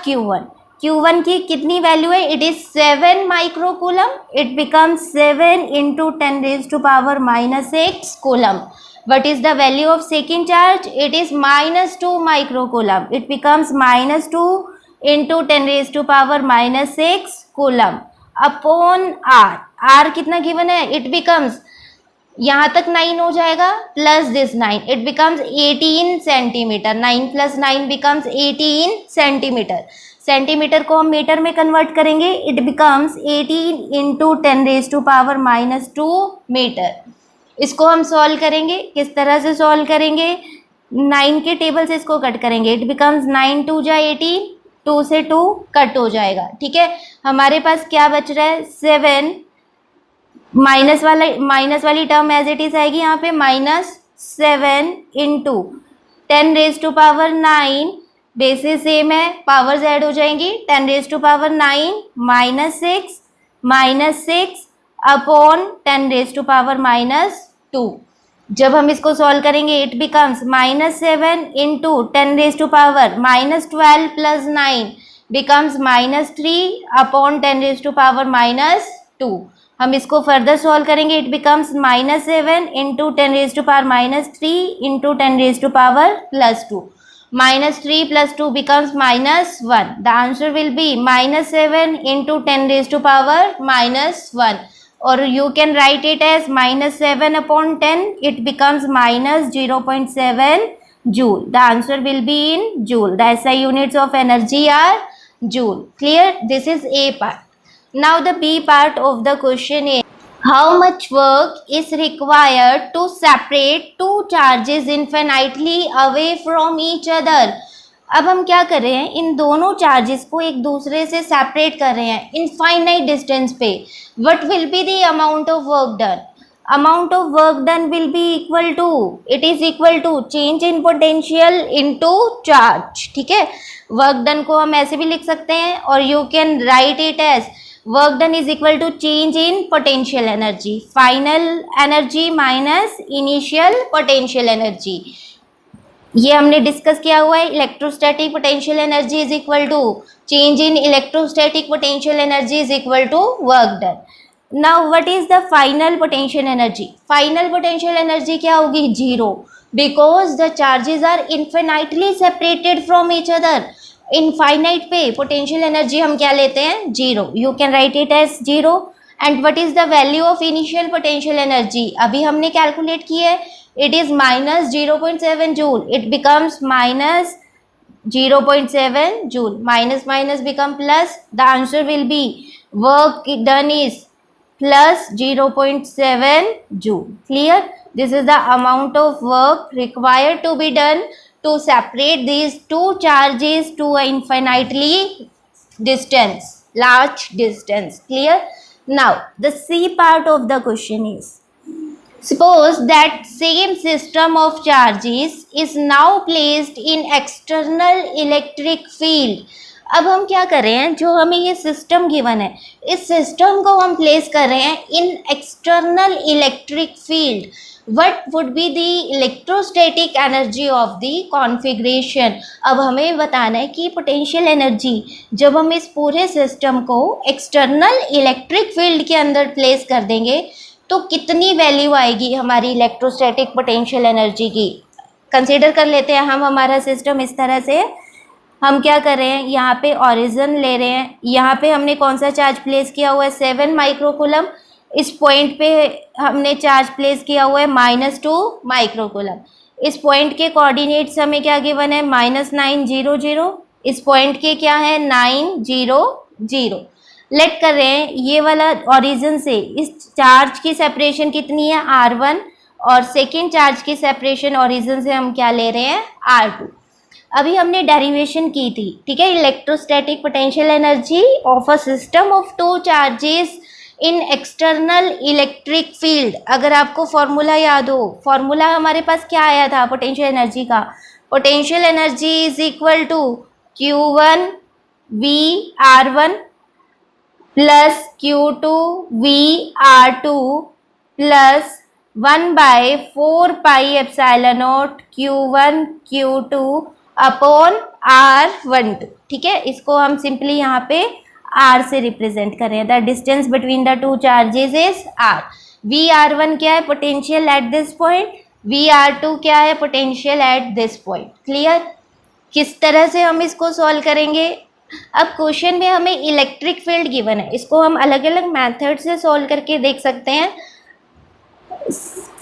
Speaker 1: Q1 की कितनी वैल्यू है? It is 7 microcoulomb. It becomes 7 × 10⁻⁻6 coulomb. What is the value of second charge? It is -2 microcoulomb. It becomes -2 × 10⁻⁻6 coulomb upon R। R कितना given है? It becomes, यहाँ तक 9 हो जाएगा plus this 9, it becomes 18 centimetre. 9 + 9 becomes 18 centimetre. Centimetre को हम metre में convert करेंगे, इट बिकम्स 18 × 10⁻⁻2 मीटर। इसको हम सॉल्व करेंगे। किस तरह से सॉल्व करेंगे? 9 के टेबल से इसको कट करेंगे। इट बिकम्स 9 × 2 = 18, 2 से 2 कट हो जाएगा। ठीक है, हमारे पास क्या बच रहा है? 7, माइनस वाली टर्म एज इट इज आएगी यहाँ पे, -7 × 10⁻⁹, बेसिस सेम है, पावर्स ऐड हो जाएंगी। 10⁻⁹ -6 अपॉन 10⁻⁻2। जब हम इसको सॉल्व करेंगे, इट बिकम्स -7 × 10⁻12 + 9 बिकम्स -3 अपॉन 10⁻2। हम इसको फर्दर सॉल्व करेंगे, it becomes -7 × 10⁻3 × 10⁻2। -3 + 2 becomes -1. The answer will be -7 × 10⁻1, or you can write it as -7 upon 10. It becomes -0.7 joule. The answer will be in joule. The SI units of energy are joule. Clear? This is A part. Now the B part of the question is, how much work is required to separate two charges infinitely away from each other? अब हम क्या कर रहे हैं? इन दोनों charges को एक दूसरे से सेपरेट कर रहे हैं इनफाइनाइट डिस्टेंस पे। What will be the amount of work done? Amount of work done will be equal to, it is equal to change in potential into charge. ठीक है, वर्क डन को हम ऐसे भी लिख सकते हैं, और you can write it as work done is equal to change in potential energy, final energy minus initial potential energy. ये हमने डिस्कस किया हुआ है। Electrostatic potential energy is equal to change in electrostatic potential energy is equal to work done. Now what is the final potential energy? Final potential energy क्या होगी? 0, because the charges are infinitely separated from each other. Infinite पे potential energy हम क्या लेते हैं? 0। You can write it as 0। And what is the value of initial potential energy? अभी हमने calculate की है, it is -0.7 joule. It becomes -0.7 joule. Minus become plus. The answer will be work done is plus 0.7 joule. Clear? This is the amount of work required to be done to separate these two charges to an infinitely large distance. Clear? Now the C part of the question is, suppose that same system of charges is now placed in external electric field. अब हम क्या कर रहे हैं? जो हमें ये system given है, इस सिस्टम को हम प्लेस कर रहे हैं इन external electric field. What would be the electrostatic energy of the configuration? अब हमें बताना है कि पोटेंशियल एनर्जी जब हम इस पूरे सिस्टम को एक्सटर्नल इलेक्ट्रिक फील्ड के अंदर प्लेस कर देंगे तो कितनी वैल्यू आएगी हमारी इलेक्ट्रोस्टैटिक पोटेंशियल एनर्जी की। कंसीडर कर लेते हैं हम हमारा सिस्टम इस तरह से। हम क्या कर रहे हैं? यहाँ पे ओरिजिन ले रहे हैं, यहाँ पे हमने कौन सा चार्ज प्लेस किया हुआ है? 7 माइक्रोकूलम। इस पॉइंट पे हमने चार्ज प्लेस किया हुआ है -2 माइक्रोकूलम। इस पॉइंट के कोऑर्डिनेट्स हमें क्या गिवन है? -9 0 0। इस पॉइंट के क्या है? 9 0 0। लेट कर रहे हैं ये वाला ओरिजिन से इस चार्ज की सेपरेशन कितनी है r1, और सेकेंड चार्ज की सेपरेशन ओरिजिन से हम क्या ले रहे हैं r2। अभी हमने डेरिवेशन की थी, ठीक है, electrostatic potential energy of a system of two charges in external electric field. अगर आपको फॉर्मूला याद हो, फॉर्मूला हमारे पास क्या आया था पोटेंशियल एनर्जी का, potential energy is equal to Q1 VR1 plus Q2 VR2 plus 1/4πε0 Q1 Q2 upon R12। ठीक है, इसको हम सिंपली यहाँ पे R से रिप्रेजेंट कर रहे हैं। The distance between the two charges is R। VR1 क्या है potential at this point, VR2 क्या है potential at this point. Clear? किस तरह से हम इसको सॉल्व करेंगे? अब क्वेश्चन में हमें इलेक्ट्रिक फील्ड गिवन है, इसको हम अलग अलग मेथड से सॉल्व करके देख सकते हैं।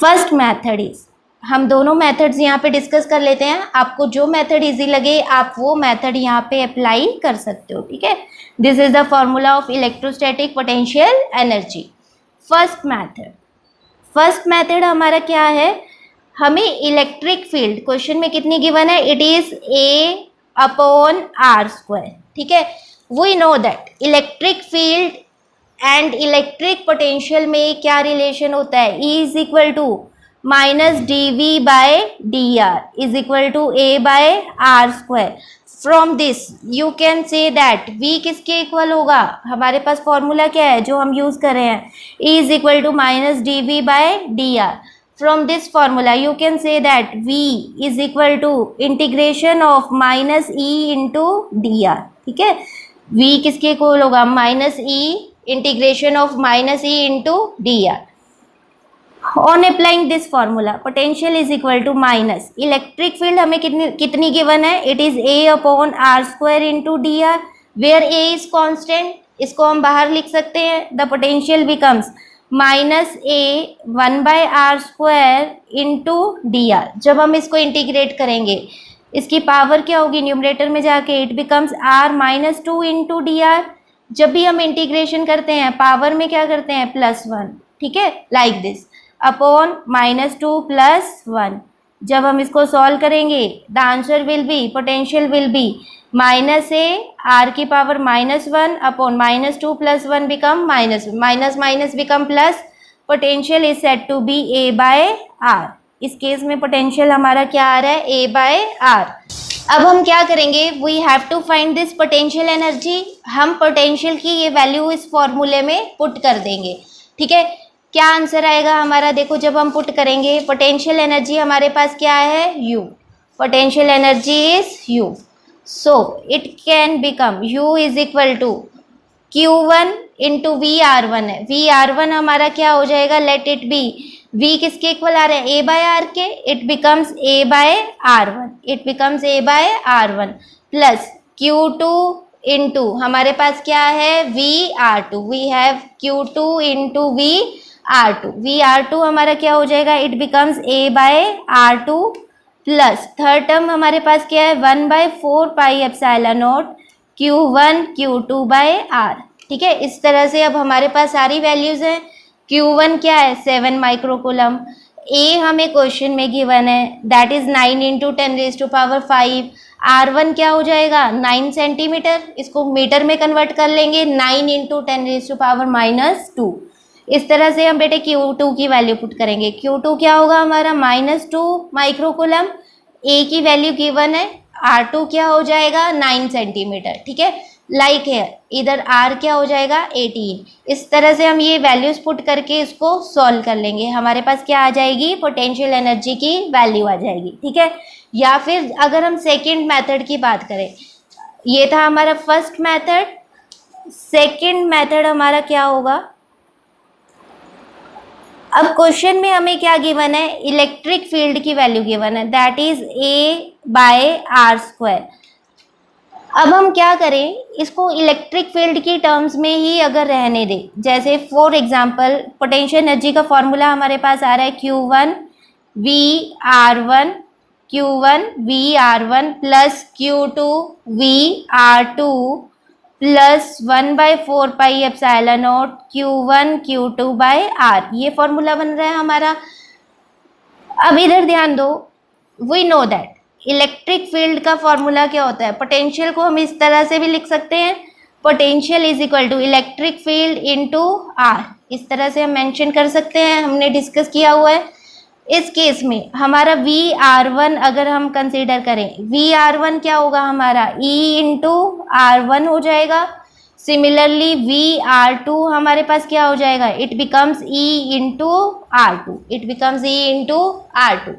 Speaker 1: फर्स्ट मेथड इज, हम दोनों मेथड्स यहाँ पे डिस्कस कर लेते हैं। आपको जो मेथड इजी लगे आप वो मेथड यहाँ पे अप्लाई कर सकते हो। ठीक है, this is the formula of electrostatic potential energy. First method हमारा क्या है, हमें इलेक्ट्रिक फील्ड क्वेश्चन में कितनी गिवन है, इट इज A/R²। ठीक है, we know that electric field and electric potential में क्या रिलेशन होता है, E is equal to -dV/dr is equal to A/R²। From this you can say that V किसके इक्वल होगा, हमारे पास फॉर्मूला क्या है जो हम यूज कर रहे हैं, E is equal to -dV/dr। From this formula you can say that V is equal to integration of -E into dr। ठीक है, V किसके इक्वल होगा, -E integration of -E into dr। On applying this formula potential is equal to minus electric field हमें कितनी given है, it is A/R² into dr where A is constant। इसको हम बाहर लिख सकते हैं, the potential becomes -A1/R² into dr। जब हम इसको इंटीग्रेट करेंगे इसकी पावर क्या होगी, न्यूमरेटर में जाके it becomes R-2 into dr। जब भी हम इंटीग्रेशन करते हैं पावर में क्या करते हैं +1। ठीक है, लाइक दिस अपॉन -2 + 1। जब हम इसको सॉल्व करेंगे the answer will be, potential will be -A(r⁻1 upon -2 + 1 become minus become plus, potential is set to be A/R। इस केस में पोटेंशियल हमारा क्या आ रहा है, A/R। अब हम क्या करेंगे, we have to find this potential energy. हम पोटेंशियल की ये वैल्यू इस फॉर्मूले में पुट कर देंगे। ठीक है, क्या आंसर आएगा हमारा, देखो जब हम पुट करेंगे पोटेंशियल एनर्जी हमारे पास क्या है, U। Potential energy is U। So it can become U is equal to Q1 into VR1 है। VR1 हमारा क्या हो जाएगा, लेट इट बी, V किसके इक्वल आ रहा है, A/R के, it becomes A/R1, it becomes A/R1 plus Q2 into हमारे पास क्या है VR2, we have Q2 into VR2। VR2 हमारा क्या हो जाएगा, it becomes A/R2 plus third term हमारे पास क्या है 1/4πε0 Q1 Q2/R। ठीक है, इस तरह से अब हमारे पास सारी वैल्यूज हैं। Q1 क्या है 7 माइक्रोकूलम, A हमें क्वेश्चन में गिवन है दैट इज 9 × 10⁵ R1 क्या हो जाएगा 9 सेंटीमीटर, इसको मीटर में कन्वर्ट कर लेंगे 9 × 10⁻²। इस तरह से हम बेटे Q2 की वैल्यू पुट करेंगे। Q2 क्या होगा हमारा -2 माइक्रोकूलम, A की वैल्यू गिवन है, R2 क्या हो जाएगा 9 सेंटीमीटर। ठीक है, लाइक है इधर R क्या हो जाएगा 18। इस तरह से हम ये वैल्यूज पुट करके इसको सॉल्व कर लेंगे, हमारे पास क्या आ जाएगी पोटेंशियल एनर्जी की वैल्यू आ जाएगी। ठीक है, या फिर अगर हम सेकेंड मेथड की बात करें, ये था हमारा फर्स्ट मेथड। सेकेंड मेथड हमारा क्या होगा, अब क्वेश्चन में हमें क्या गिवन है, इलेक्ट्रिक फील्ड की वैल्यू गिवन है दैट इज A/R²। अब हम क्या करें, इसको इलेक्ट्रिक फील्ड की टर्म्स में ही अगर रहने दें, जैसे फॉर एग्जांपल पोटेंशियल एनर्जी का फॉर्मूला हमारे पास आ रहा है Q1 VR1 plus Q2 VR2 plus 1/4πε0 Q1 Q2/R। ये फॉर्मूला बन रहा है हमारा। अब इधर ध्यान दो, we know that electric field का फॉर्मूला क्या होता है। पोटेंशियल को हम इस तरह से भी लिख सकते हैं, potential is equal to electric field into R, इस तरह से हम मेंशन कर सकते हैं, हमने डिस्कस किया हुआ है। इस केस में हमारा VR1 अगर हम कंसीडर करें, VR1 क्या होगा हमारा, E इंटू R1 हो जाएगा। सिमिलरली VR2 हमारे पास क्या हो जाएगा, it becomes E into R2, it becomes E into R2।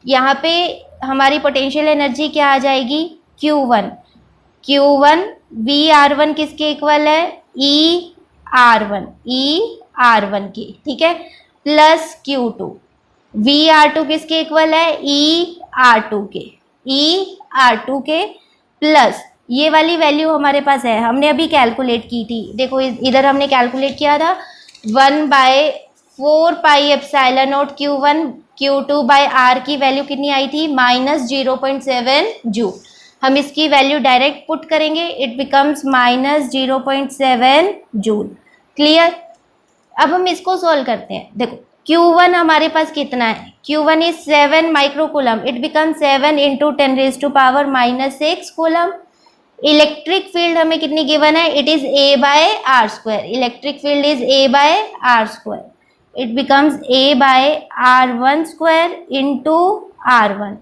Speaker 1: यहाँ पे हमारी पोटेंशियल एनर्जी क्या आ जाएगी, Q1 VR1 किसके इक्वल है, ER1 के, ठीक है, प्लस Q2 VR2 किसके इक्वल है, ER2 के प्लस ये वाली वैल्यू हमारे पास है, हमने अभी कैलकुलेट की थी। देखो इधर हमने कैलकुलेट किया था 1/4πε0 Q1 Q2/R की वैल्यू कितनी आई थी, -0.7 जूल। हम इसकी वैल्यू डायरेक्ट पुट करेंगे, इट बिकम्स -0.7 जूल। क्लियर। अब हम इसको सॉल्व करते हैं। देखो Q1 हमारे पास कितना है, Q1 is 7 microcoulomb, it become 7 into 10⁻⁻6 coulomb. Electric field हमें कितनी गिवन है, it is A/R², electric field is A/R², it becomes A/R1² into R1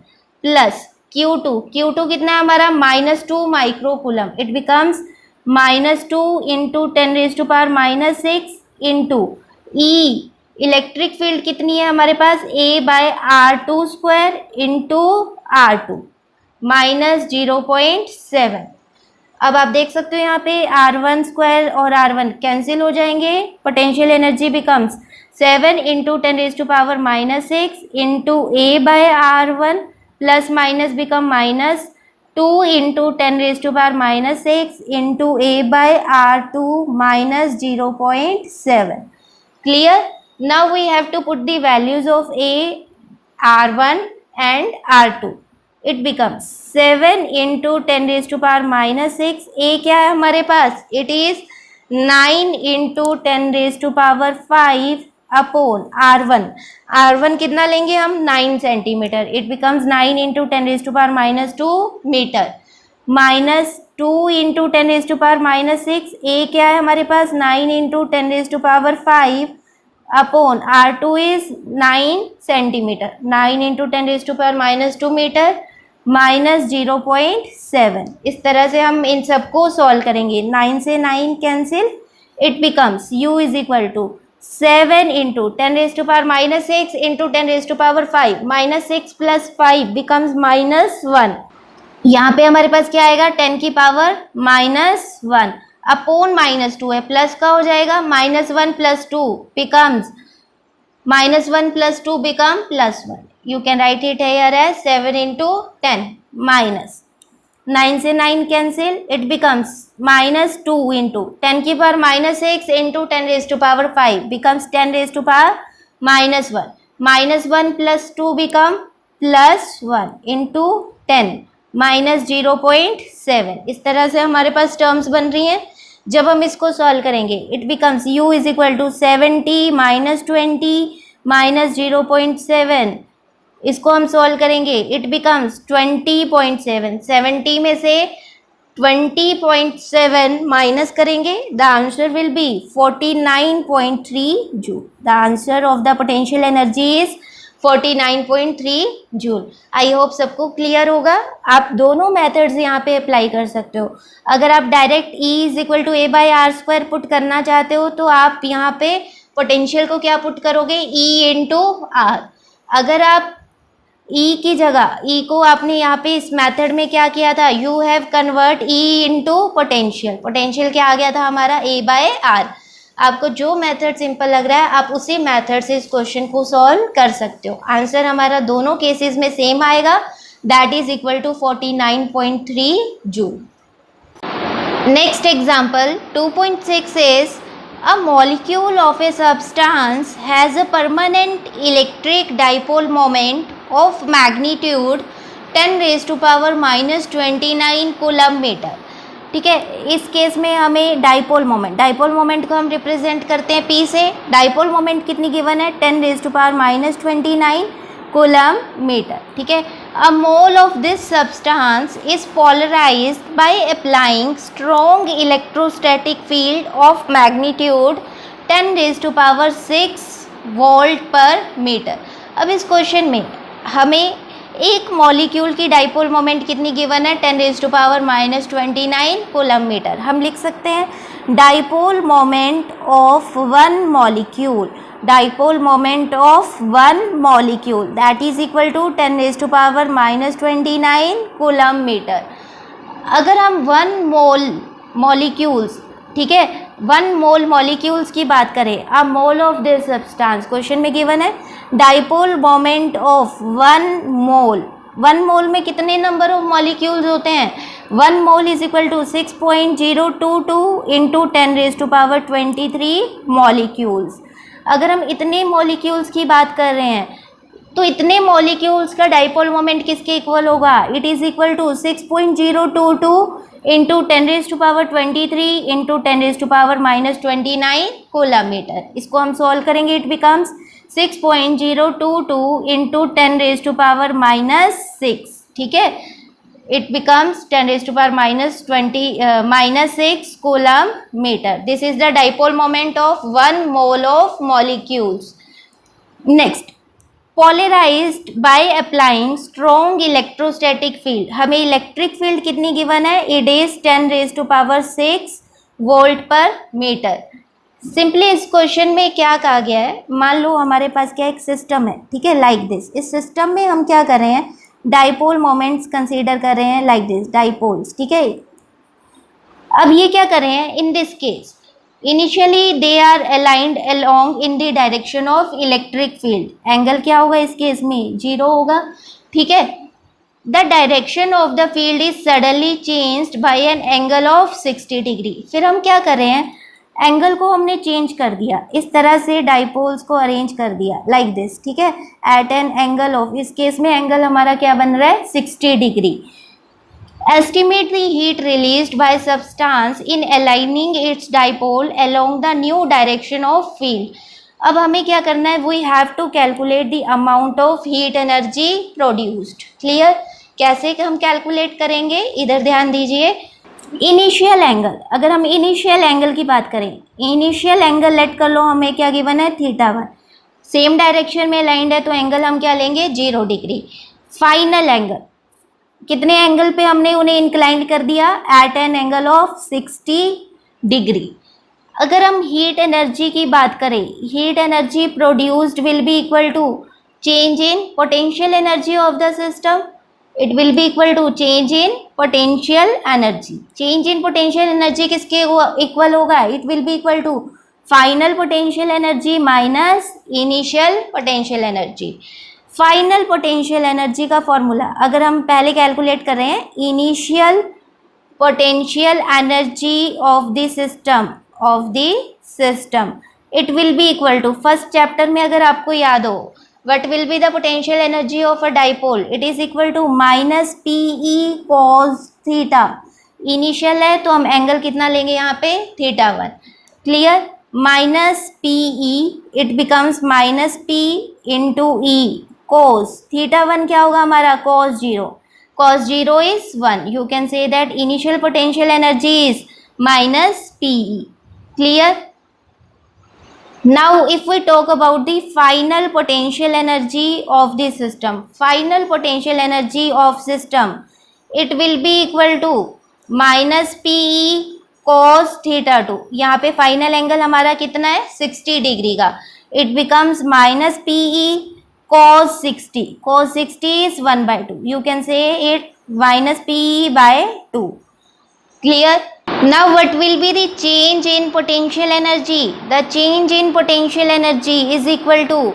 Speaker 1: plus Q2 कितना है हमारा, -2 microcoulomb, it becomes -2 into 10⁻⁻6 into E, electric field कितनी है हमारे पास, A/R2² into R2 -0.7। अब आप देख सकते हो यहाँ पे R1² और R1 कैंसिल हो जाएंगे, potential energy becomes 7 into 10⁻⁻6 into A/R1 plus minus become -2 into 10⁻⁻6 into A/R2 -0.7। Clear. Now we have to put the values of A, R1 and R2. It becomes 7 into 10⁻⁻6, A क्या है हमारे पास, it is 9 into 10⁻⁵ upon R1 कितना लेंगे हम, 9 centimetre, it becomes 9 into 10⁻⁻2 metre, -2 into 10⁻⁻6, A क्या है हमारे पास, 9 into 10⁻⁵ upon R2 is 9 centimetre, 9 into 10⁻⁻2 metre -0.7। इस तरह से हम इन सबको सॉल्व करेंगे, 9 से 9 cancel, it becomes U is equal to 7 into 10⁻⁻6 into 10⁻⁵, -6 plus 5 becomes -1। यहाँ पे हमारे पास क्या आएगा, 10 की पावर -1 अपॉन -2 है, प्लस का हो जाएगा, -1 plus 2 becomes -1 plus 2 become +1। You can write it here as 7 into 10 minus 9 से 9 कैंसिल, इट बिकम्स -2 इंटू 10 की power -6 into 10⁻⁵ becomes 10⁻⁻1, -1 plus 2 become +1 into 10 -0.7। इस तरह से हमारे पास टर्म्स बन रही हैं। जब हम इसको सॉल्व करेंगे, it becomes U is equal to 70 -20 -0.7। इसको हम सॉल्व करेंगे, इट बिकम्स 20.7। 70 में से 20.7 माइनस करेंगे, the answer will B 49.3 joule. The answer of the potential energy is 49.3 joule. I hope सबको क्लियर होगा। आप दोनों मेथड्स यहाँ पे अप्लाई कर सकते हो। अगर आप direct E is equal to A/R² put करना चाहते हो तो आप यहाँ पे पोटेंशियल को क्या पुट करोगे, E इंटू R। अगर आप E की जगह, E को आपने यहाँ पे इस मेथड में क्या किया था, you have convert E into potential. Potential क्या आ गया था हमारा, A/R। आपको जो मेथड सिंपल लग रहा है आप उसी मेथड से इस क्वेश्चन को सॉल्व कर सकते हो। आंसर हमारा दोनों केसेस में सेम आएगा, that is equal to 49.3 joule. Next example 2.6 इज a molecule of a substance has a permanent electric dipole moment of magnitude 10⁻⁻29 coulomb meter. ठीक है। इस केस में हमें डाइपोल मोमेंट को हम रिप्रेजेंट करते हैं P से। डाइपोल मोमेंट कितनी गिवन है, 10⁻⁻29 कूलम मीटर, ठीक है। A mole of this substance is polarised by applying strong electrostatic field of magnitude 10⁻6 volt per metre. अब इस क्वेश्चन में हमें एक मॉलिक्यूल की डाइपोल मोमेंट कितनी गिवन है, 10⁻⁻29 कूलम मीटर। हम लिख सकते हैं dipole moment of one molecule, that is equal to 10⁻⁻29 coulomb metre. अगर हम वन मोल मॉलिक्यूल्स, ठीक है, 1 मोल मॉलिक्यूल्स की बात करें, a mole of this substance question में गिवन है डाइपोल मोमेंट ऑफ 1 मोल में कितने नंबर ऑफ मॉलिक्यूल्स होते हैं, 1 mole is equal to 6.022 into 10⁻23 molecules. अगर हम इतने मॉलिक्यूल्स की बात कर रहे हैं तो इतने मॉलिक्यूल्स का डाइपोल मोमेंट किसके इक्वल होगा, it is equal to 6.022 into 10⁻23 into 10⁻⁻29 coulomb metre. इसको हम सॉल्व करेंगे, इट बिकम्स 6.022 इंटू 10⁻⁻6, ठीक है, it becomes 10⁻⁻6 coulomb metre. This is the dipole moment of 1 mole of molecules. Next, polarised by applying strong electrostatic field, हमें electric field कितनी given है, it is 10⁻6 volt per metre. Simply इस question में क्या कहा गया है, मान लो हमारे पास क्या एक सिस्टम है, ठीक है, लाइक दिस। इस सिस्टम में हम क्या कर रहे हैं, डाइपोल मोमेंट्स कंसीडर कर रहे हैं, लाइक दिस, डाइपोल्स, ठीक है। अब ये क्या कर रहे हैं, in this case initially they are aligned along in the direction of electric field. Angle क्या होगा इस केस में, 0 होगा, ठीक है। The direction of the field is suddenly changed by an angle of 60 degree. फिर हम क्या कर रहे हैं, एंगल को हमने चेंज कर दिया, इस तरह से डाइपोल्स को अरेंज कर दिया, लाइक दिस, ठीक है, एट एन एंगल ऑफ, इस केस में एंगल हमारा क्या बन रहा है, 60 degree. Estimate the heat released by substance in aligning its dipole along the new direction of field. अब हमें क्या करना है, we have to calculate the amount of heat energy produced. Clear? कैसे हम कैलकुलेट करेंगे, इधर ध्यान दीजिए। इनिशियल एंगल, अगर हम इनिशियल एंगल की बात करें, इनिशियल एंगल लेट कर लो, हमें क्या गिवन है, θ1, सेम डायरेक्शन में लाइंड है तो एंगल हम क्या लेंगे, 0 डिग्री। फाइनल एंगल, कितने एंगल पे हमने उन्हें इंक्लाइंड कर दिया, at an angle of 60 degree. अगर हम हीट एनर्जी की बात करें, heat energy produced will be equal to change in potential energy of the system, it will be equal to change in potential energy. Change in potential energy किसके equal होगा, it will be equal to final potential energy minus initial potential energy. Final potential energy का formula अगर हम पहले calculate कर रहे हैं, initial potential energy of the system it will be equal to, first chapter में अगर आपको याद हो, what will be the potential energy of a dipole, it is equal to minus PE cos theta. Initial है तो हम angle कितना लेंगे यहाँ पे, θ1, clear, minus PE it becomes minus P into E cos θ1 क्या होगा हमारा, cos 0 is 1, you can say that initial potential energy is minus PE, clear। Now if we talk about the final potential energy of the system, final potential energy of system it will be equal to minus PE cos θ2। यहाँ पे final angle हमारा कितना है, 60 degree का, it becomes minus PE cos 60 is 1/2, you can say it minus PE by 2, clear। Now what will be the change in potential energy, the change in potential energy is equal to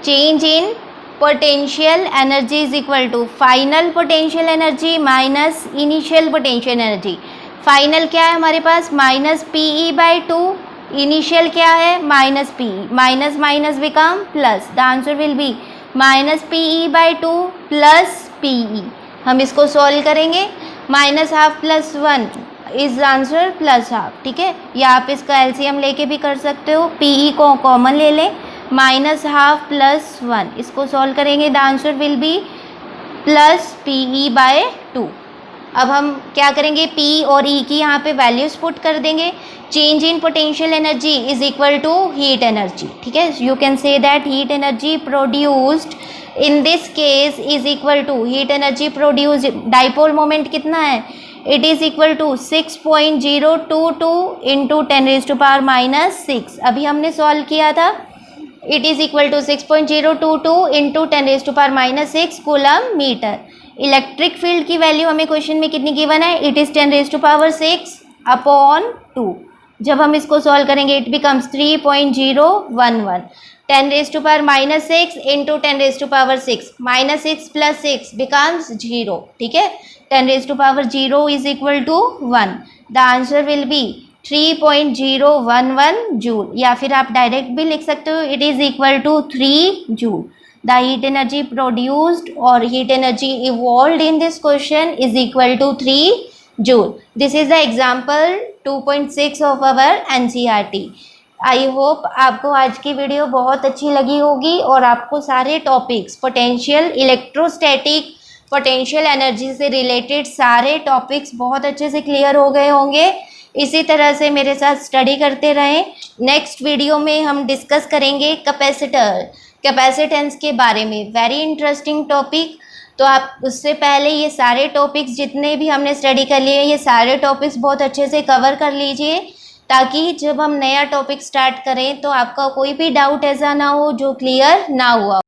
Speaker 1: change in potential energy is equal to final potential energy minus initial potential energy। Final क्या है हमारे पास, minus PE by 2, initial क्या है, minus PE, minus minus become plus, the answer will B minus PE by 2 plus PE। हम इसको solve करेंगे, minus half plus 1 is answer plus half, ठीक है। या आप इसका एलसीएम लेके भी कर सकते हो, पीई को कॉमन ले लें, माइनस हाफ प्लस 1, इसको सॉल्व करेंगे the answer will be plus PE by 2। अब हम क्या करेंगे, पी और ई की यहाँ पे वैल्यूज पुट कर देंगे। Change in potential energy is equal to heat energy, ठीक है। You can say that heat energy produced in this case is equal to, heat energy produced, dipole moment कितना है, it is equal to 6.022 into 10⁻⁻6। अभी हमने solve किया था, it is equal to 6.022 into 10⁻⁻6 coulomb metre. Electric field की value हमें question में कितनी गिवन है, इट इज 10⁻6 अपॉन 2। जब हम इसको सॉल्व करेंगे it becomes 3.011, 10⁻⁻6 into 10⁻6, -6 plus 6 becomes 0, ठीक है। 10⁻0 is equal to 1, the answer will be 3.011 joule, या फिर आप डायरेक्ट भी लिख सकते हो, it is equal to 3 joule. The heat energy produced और heat energy evolved in this question is equal to 3 joule. This is the example 2.6 of our NCERT. I hope आपको आज की वीडियो बहुत अच्छी लगी होगी और आपको सारे topics, potential, electrostatic, potential energy से रिलेटेड सारे टॉपिक्स बहुत अच्छे से क्लियर हो गए होंगे। इसी तरह से मेरे साथ स्टडी करते रहें। नेक्स्ट वीडियो में हम डिस्कस करेंगे कैपेसिटेंस के बारे में, वेरी इंटरेस्टिंग टॉपिक। तो आप उससे पहले ये सारे टॉपिक्स जितने भी हमने स्टडी कर लिए, ये सारे टॉपिक्स बहुत अच्छे से कवर कर लीजिए, ताकि जब हम नया टॉपिक स्टार्ट करें तो आपका कोई भी डाउट ऐसा ना हो जो क्लियर ना हुआ।